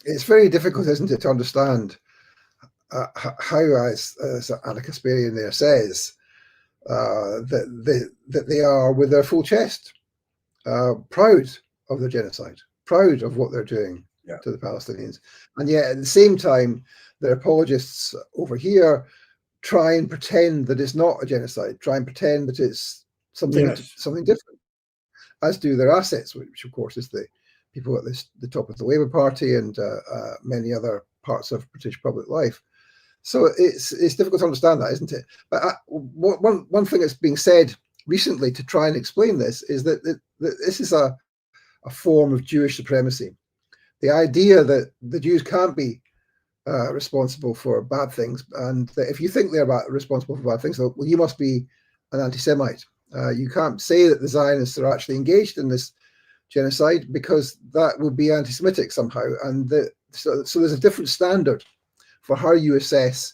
it's very difficult, isn't it, to understand how, as Anna Kasparian there says, that they are, with their full chest, proud of the genocide, proud of what they're doing to the Palestinians. And yet, at the same time, their apologists over here try and pretend that it's not a genocide, try and pretend that it's something something different, as do their assets, which of course is the people at the top of the Labour Party and many other parts of British public life. So it's difficult to understand that, isn't it? But one thing that's being said recently to try and explain this is that this is a form of Jewish supremacy. The idea that the Jews can't be responsible for bad things, and that if you think they're responsible for bad things, well, you must be an anti-Semite. You can't say that the Zionists are actually engaged in this genocide because that would be anti-Semitic somehow. And so there's a different standard for how you assess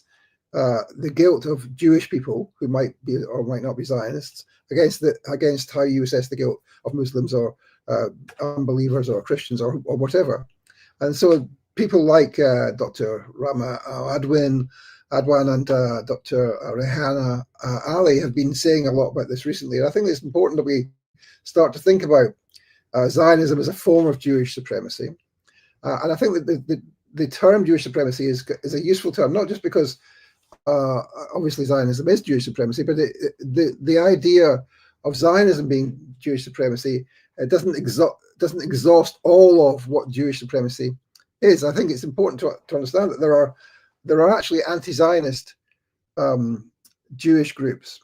the guilt of Jewish people who might be or might not be Zionists against how you assess the guilt of Muslims or unbelievers or Christians or whatever. And so people like Dr. Rama Adwan and Dr. Rehana Ali have been saying a lot about this recently. And I think it's important that we start to think about Zionism as a form of Jewish supremacy. And I think that the term Jewish supremacy is a useful term, not just because obviously Zionism is Jewish supremacy, but the idea of Zionism being Jewish supremacy doesn't exhaust all of what Jewish supremacy is. I think it's important to understand that there are actually anti-Zionist Jewish groups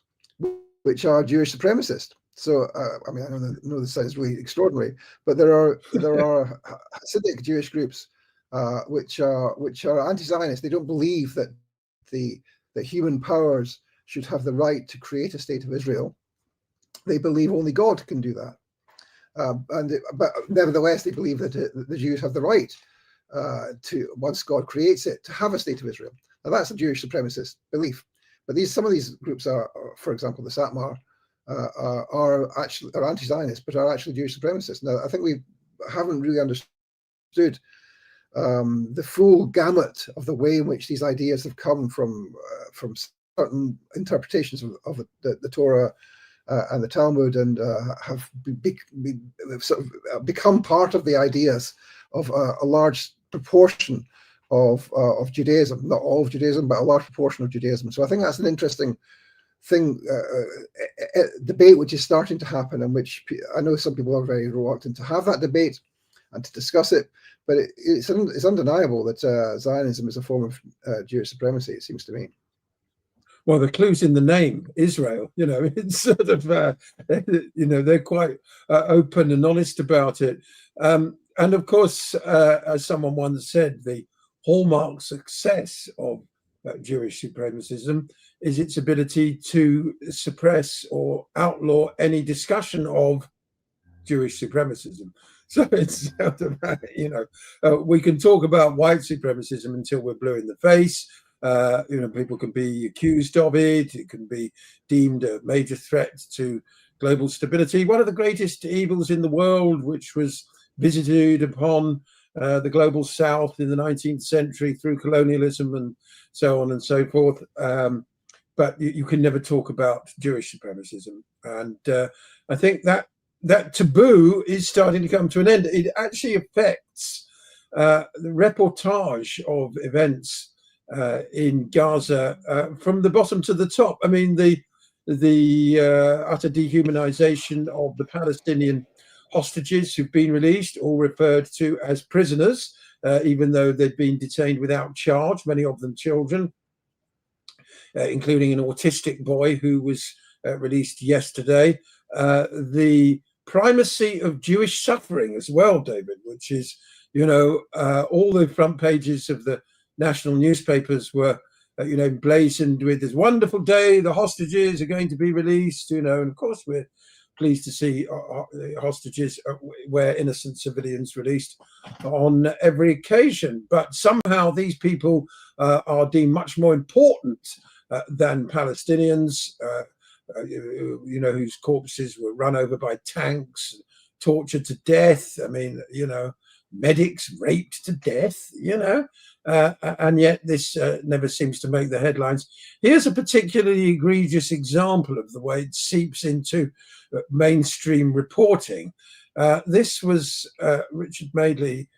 which are Jewish supremacist. So I mean, I know this sounds really extraordinary, but there are Hasidic Jewish groups which are anti-Zionist. They don't believe that that human powers should have the right to create a state of Israel. They believe only God can do that. But nevertheless, they believe that the Jews have the right to, once God creates it, to have a state of Israel. Now that's a Jewish supremacist belief. But some of these groups are, for example, the Satmar, are anti-Zionist, but are actually Jewish supremacists. Now I think we haven't really understood the full gamut of the way in which these ideas have come from certain interpretations of the Torah and the Talmud, and have sort of become part of the ideas of a large proportion of Judaism, not all of Judaism, but a large proportion of Judaism. So I think that's an interesting thing, debate which is starting to happen, and which I know some people are very reluctant to have that debate and to discuss it. But it's undeniable that Zionism is a form of Jewish supremacy, it seems to me. Well, the clue's in the name, Israel. It's sort of, they're quite open and honest about it. And of course, as someone once said, the hallmark success of Jewish supremacism is its ability to suppress or outlaw any discussion of Jewish supremacism. So it's sort of, we can talk about white supremacism until we're blue in the face. People can be accused of it. It can be deemed a major threat to global stability. One of the greatest evils in the world, which was visited upon the global South in the 19th century through colonialism and so on and so forth. But you can never talk about Jewish supremacism. And I think that taboo is starting to come to an end. It actually affects the reportage of events in Gaza from the bottom to the top. I mean, the utter dehumanization of the Palestinian hostages who've been released, all referred to as prisoners, even though they've been detained without charge, many of them children, including an autistic boy who was released yesterday. The primacy of Jewish suffering as well, David, which is, all the front pages of the national newspapers were, emblazoned with this wonderful day, the hostages are going to be released, and of course we're pleased to see hostages where innocent civilians released on every occasion. But somehow these people are deemed much more important than Palestinians, whose corpses were run over by tanks, tortured to death. I mean, medics raped to death, and yet this never seems to make the headlines. Here's a particularly egregious example of the way it seeps into mainstream reporting. This was Richard Madeley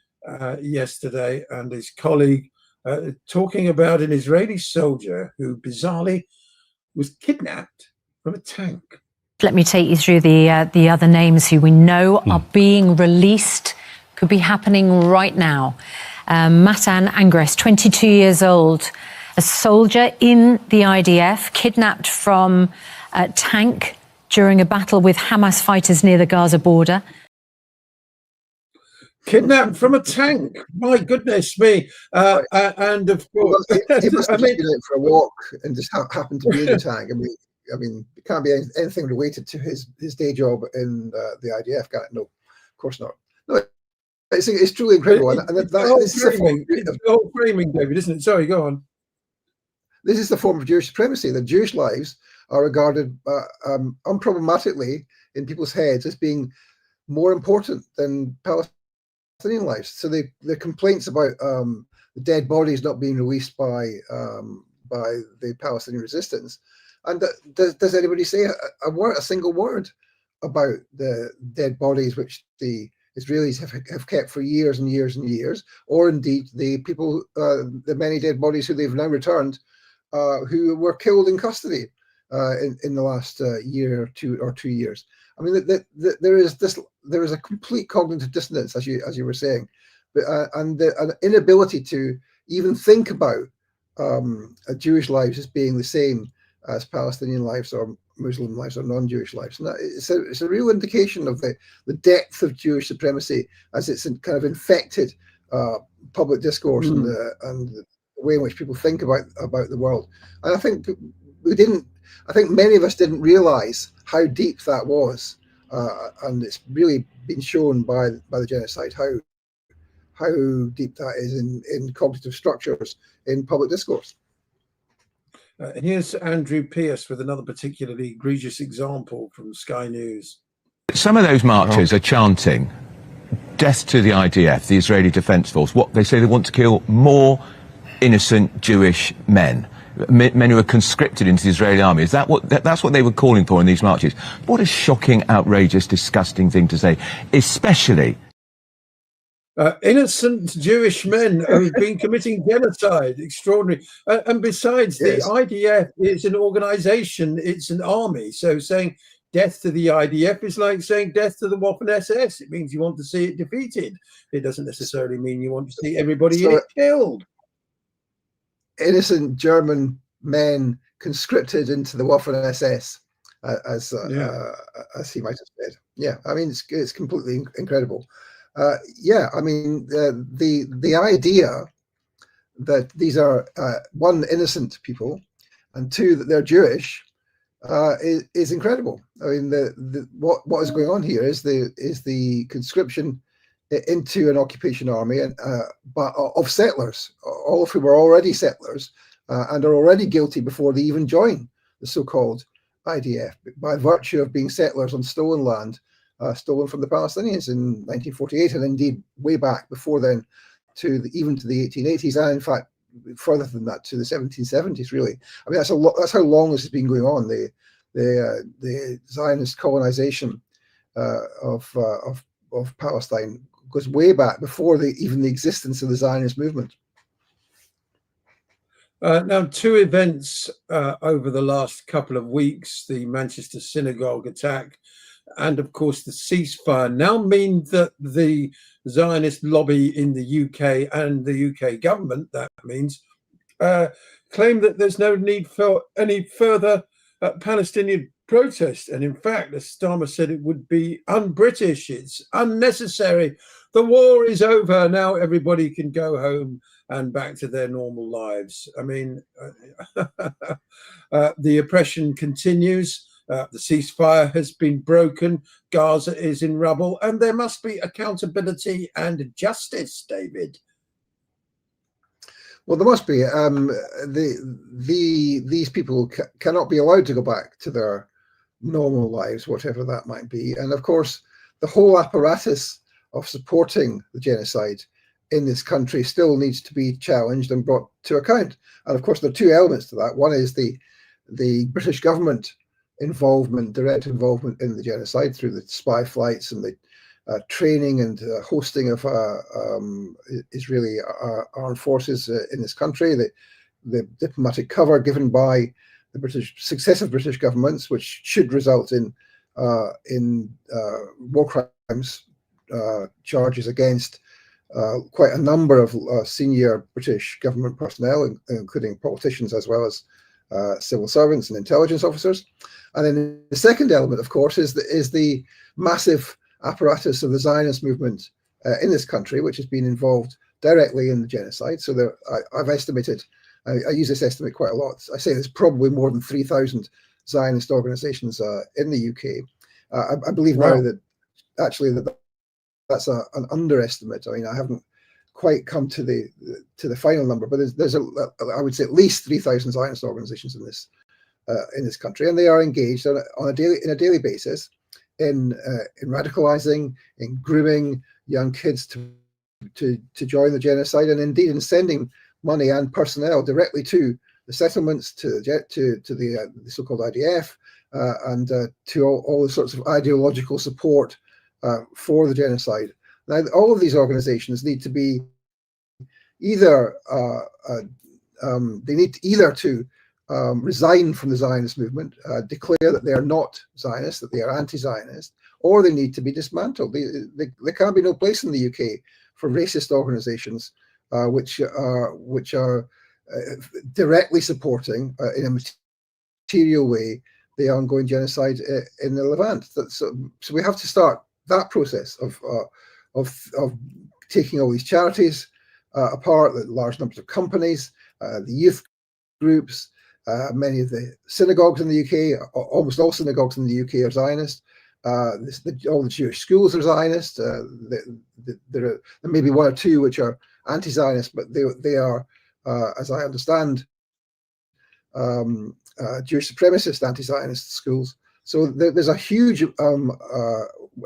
yesterday and his colleague talking about an Israeli soldier who bizarrely was kidnapped from a tank. Let me take you through the other names who we know are being released, could be happening right now. Matan Angres, 22 years old, a soldier in the IDF, kidnapped from a tank during a battle with Hamas fighters near the Gaza border. Kidnapped from a tank, my goodness me. And of course, he must have been out for a walk and just happened to be in the tank. I mean, it can't be anything related to his day job in the IDF. No, of course not. No, it's truly incredible. It's the whole framing, David, isn't it? Sorry, go on. this is the form of Jewish supremacy. The Jewish lives are regarded unproblematically in people's heads as being more important than Palestinian lives. So the complaints about the dead bodies not being released by the Palestinian resistance, and does anybody say a single word about the dead bodies which the Israelis have kept for years and years and years, or indeed the people, the many dead bodies who they've now returned, who were killed in custody in the last year or 2 years. I mean, there is a complete cognitive dissonance, as you were saying, and an inability to even think about Jewish lives as being the same as Palestinian lives or Muslim lives or non-Jewish lives. And it's a real indication of the depth of Jewish supremacy as it's kind of infected public discourse and the way in which people think about the world. And I think many of us didn't realize how deep that was, and it's really been shown by the genocide how deep that is in cognitive structures in public discourse. And here's Andrew Pierce with another particularly egregious example from Sky News. Some of those marchers are chanting death to the IDF, the Israeli Defense Force. What they say, they want to kill more innocent Jewish men who are conscripted into the Israeli army. Is that that's what they were calling for in these marches? What a shocking, outrageous, disgusting thing to say, especially innocent Jewish men who've been committing genocide. Extraordinary. And besides, the IDF is an organization, it's an army. So saying death to the IDF is like saying death to the Waffen SS. It means you want to see it defeated. It doesn't necessarily mean you want to see everybody in it killed. Innocent German men conscripted into the Waffen SS, as he might have said. Yeah, I mean, it's completely incredible. I mean, the idea that these are one, innocent people, and two, that they're Jewish is incredible. I mean, what is going on here is the conscription into an occupation army, but of settlers, all of whom are already settlers and are already guilty before they even join the so-called IDF by virtue of being settlers on stolen land. Stolen from the Palestinians in 1948, and indeed way back before then, even to the 1880s, and in fact further than that to the 1770s. Really, I mean that's how long this has been going on. The Zionist colonization of Palestine goes way back before even the existence of the Zionist movement. Now, two events over the last couple of weeks: the Manchester synagogue attack, and of course the ceasefire, now mean that the Zionist lobby in the UK and the UK government, that means, claim that there's no need for any further Palestinian protest. And in fact, as Starmer said, it would be un-British, it's unnecessary. The war is over. Now everybody can go home and back to their normal lives. I mean, the oppression continues. The ceasefire has been broken. Gaza is in rubble, and there must be accountability and justice, David. Well, there must be. These people cannot be allowed to go back to their normal lives, whatever that might be. And of course, the whole apparatus of supporting the genocide in this country still needs to be challenged and brought to account. And of course, there are two elements to that. One is the British government direct involvement in the genocide through the spy flights and the training and hosting of Israeli armed forces in this country, the diplomatic cover given by the successive British governments, which should result in war crimes charges against quite a number of senior British government personnel, including politicians as well as civil servants and intelligence officers. And then the second element, of course, is the massive apparatus of the Zionist movement in this country, which has been involved directly in the genocide. So I've estimated, I use this estimate quite a lot. I say there's probably more than 3,000 Zionist organizations in the UK. I believe now that actually that's an underestimate. I mean, I haven't quite come to the final number, but there's I would say at least 3,000 Zionist organizations in this country, and they are engaged in a daily basis in radicalizing, in grooming young kids to join the genocide, and indeed in sending money and personnel directly to the settlements, to the so-called IDF, and to all the sorts of ideological support for the genocide. Now, all of these organizations need to be either resign from the Zionist movement, declare that they are not Zionist, that they are anti-Zionist, or they need to be dismantled. There can be no place in the UK for racist organizations which are directly supporting in a material way the ongoing genocide in the Levant. So we have to start that process of taking all these charities apart, the large numbers of companies, the youth groups, many of the synagogues in the UK, almost all synagogues in the UK are Zionist. All the Jewish schools are Zionist. There may be one or two which are anti-Zionist, but they are, as I understand, Jewish supremacist anti-Zionist schools. So there's a huge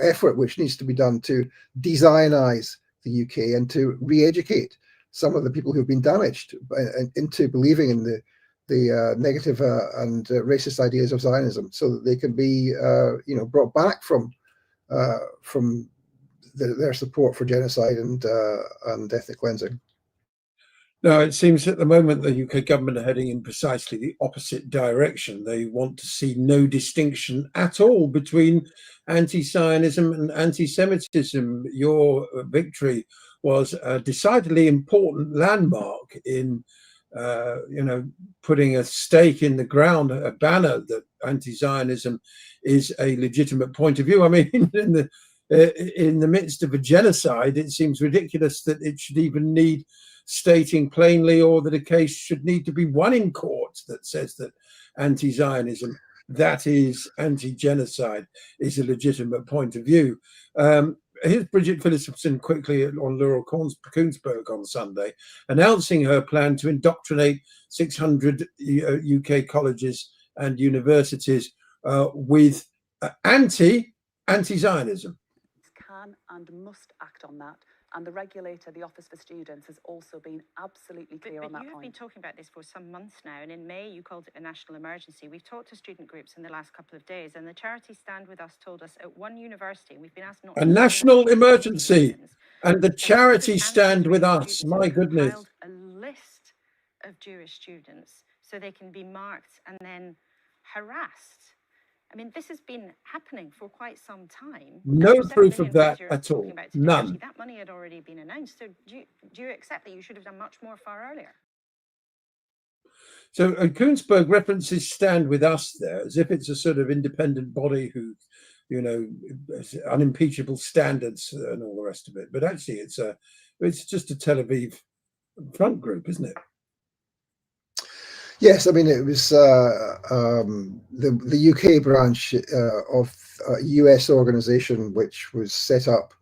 effort which needs to be done to de-Zionize the UK and to re-educate some of the people who've been damaged into believing in the negative and racist ideas of Zionism, so that they can be brought back from their support for genocide and ethnic cleansing. Now, it seems at the moment the UK government are heading in precisely the opposite direction. They want to see no distinction at all between anti-Zionism and anti-Semitism. Your victory was a decidedly important landmark in, putting a stake in the ground, a banner that anti-Zionism is a legitimate point of view. I mean, in the midst of a genocide, it seems ridiculous that it should even need stating plainly, or that a case should need to be won in court that says that anti-Zionism, that is anti-genocide, is a legitimate point of view. Here's Bridget Phillipson quickly on Laurel Koonsberg on Sunday, announcing her plan to indoctrinate 600 UK colleges and universities with anti-Zionism. Can and must act on that. And the regulator, the Office for Students, has also been absolutely clear on that point. But you have been talking about this for some months now, and in May you called it a national emergency. We've talked to student groups in the last couple of days, and the charity Stand With Us told us at one university, we've been asked not a national emergency, and the charity Stand With Us, my goodness. A list of Jewish students so they can be marked and then harassed. I mean, this has been happening for quite some time. No proof of that at all. None. Actually, that money had already been announced. So do you accept that you should have done much more far earlier? So Koonsberg references Stand With Us there as if it's a sort of independent body who, unimpeachable standards and all the rest of it. But actually, it's just a Tel Aviv front group, isn't it? Yes, I mean, it was the UK branch of a US organization which was set up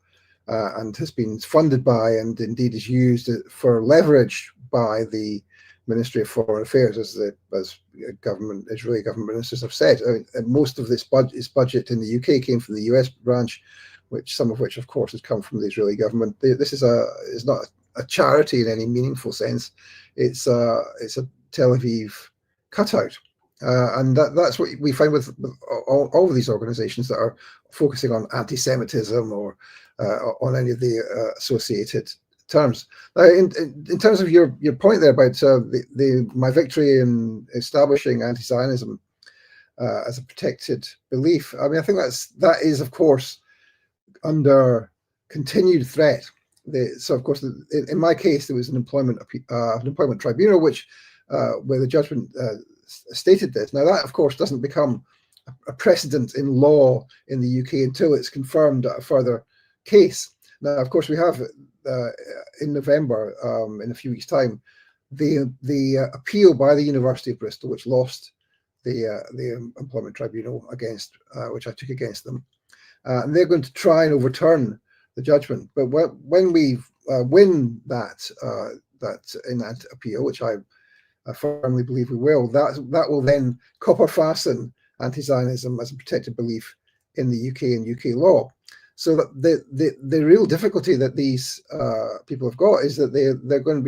and has been funded by, and indeed is used for leverage by, the Ministry of Foreign Affairs, as Israeli government ministers have said. I mean, most of this budget in the UK came from the US branch, some of which, of course, has come from the Israeli government. This is not a charity in any meaningful sense. It's a Tel Aviv cutout, and that's what we find with all of these organizations that are focusing on anti-Semitism or on any of the associated terms. Now, in terms of your point there about my victory in establishing anti-Zionism as a protected belief, I mean, I think that is of course under continued threat. So of course, in my case, there was an employment tribunal where the judgment stated this. Now that, of course, doesn't become a precedent in law in the UK until it's confirmed at a further case. Now, of course, we have in November, in a few weeks' time, the appeal by the University of Bristol, which lost the employment tribunal which I took against them, and they're going to try and overturn the judgment. But when we win that in that appeal, which I firmly believe we will, that will then copper fasten anti-Zionism as a protected belief in the UK and UK law. So that the real difficulty that these people have got is that they're going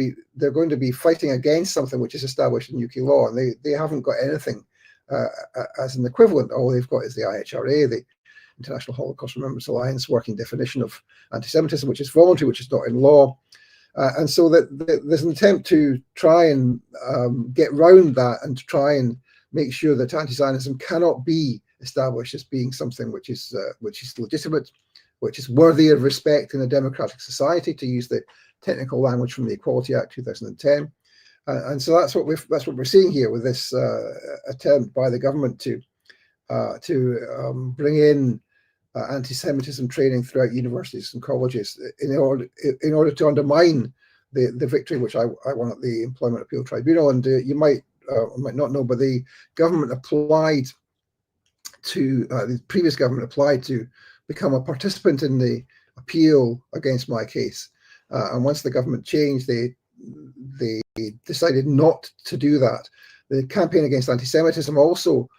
to be fighting against something which is established in UK law, and they haven't got anything as an equivalent. All they've got is the IHRA, the International Holocaust Remembrance Alliance working definition of anti-Semitism, which is voluntary, which is not in law. And so that there's an attempt to try and get round that and to try and make sure that anti-Zionism cannot be established as being something which is legitimate, which is worthy of respect in a democratic society, to use the technical language from the Equality Act 2010. And so that's what we're seeing here with this attempt by the government to bring in anti-Semitism training throughout universities and colleges in order to undermine the victory which I won at the Employment Appeal Tribunal. And you might not know, but the government applied to the previous government applied to become a participant in the appeal against my case, and once the government changed, they decided not to do that. The Campaign Against Anti-Semitism also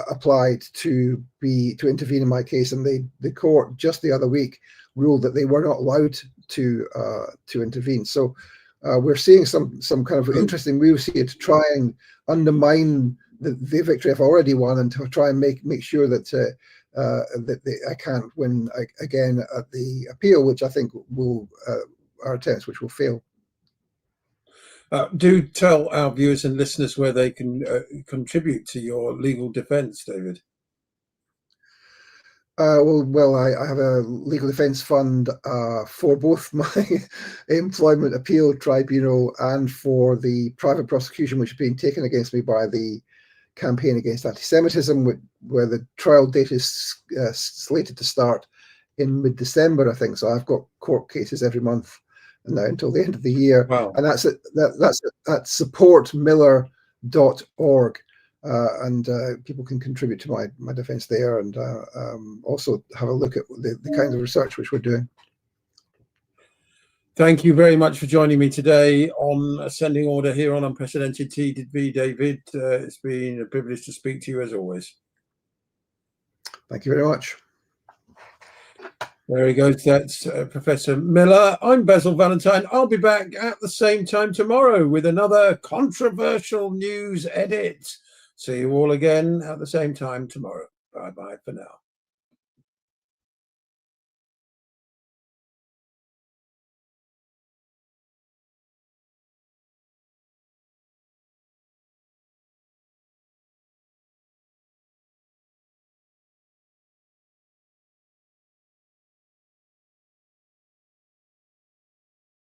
applied to intervene in my case, and the court just the other week ruled that they were not allowed to intervene. So we're seeing some kind of interesting moves here to try and undermine the victory I've already won, and to try and make sure that I can't win again at the appeal, which I think are attempts which will fail. Do tell our viewers and listeners where they can contribute to your legal defence, David. Well, I have a legal defence fund for both my Employment Appeal Tribunal and for the private prosecution which is being taken against me by the Campaign Against Anti-Semitism, where the trial date is slated to start in mid-December, I think. So I've got court cases every month now until the end of the year. Wow. And that's at supportmiller.org. And people can contribute to my defence there, and also have a look at the kind of research which we're doing. Thank you very much for joining me today on Ascending Order here on Unprecedented TV, David. It's been a privilege to speak to you as always. Thank you very much. There he goes. That's Professor Miller. I'm Basil Valentine. I'll be back at the same time tomorrow with another controversial news edit. See you all again at the same time tomorrow. Bye-bye for now.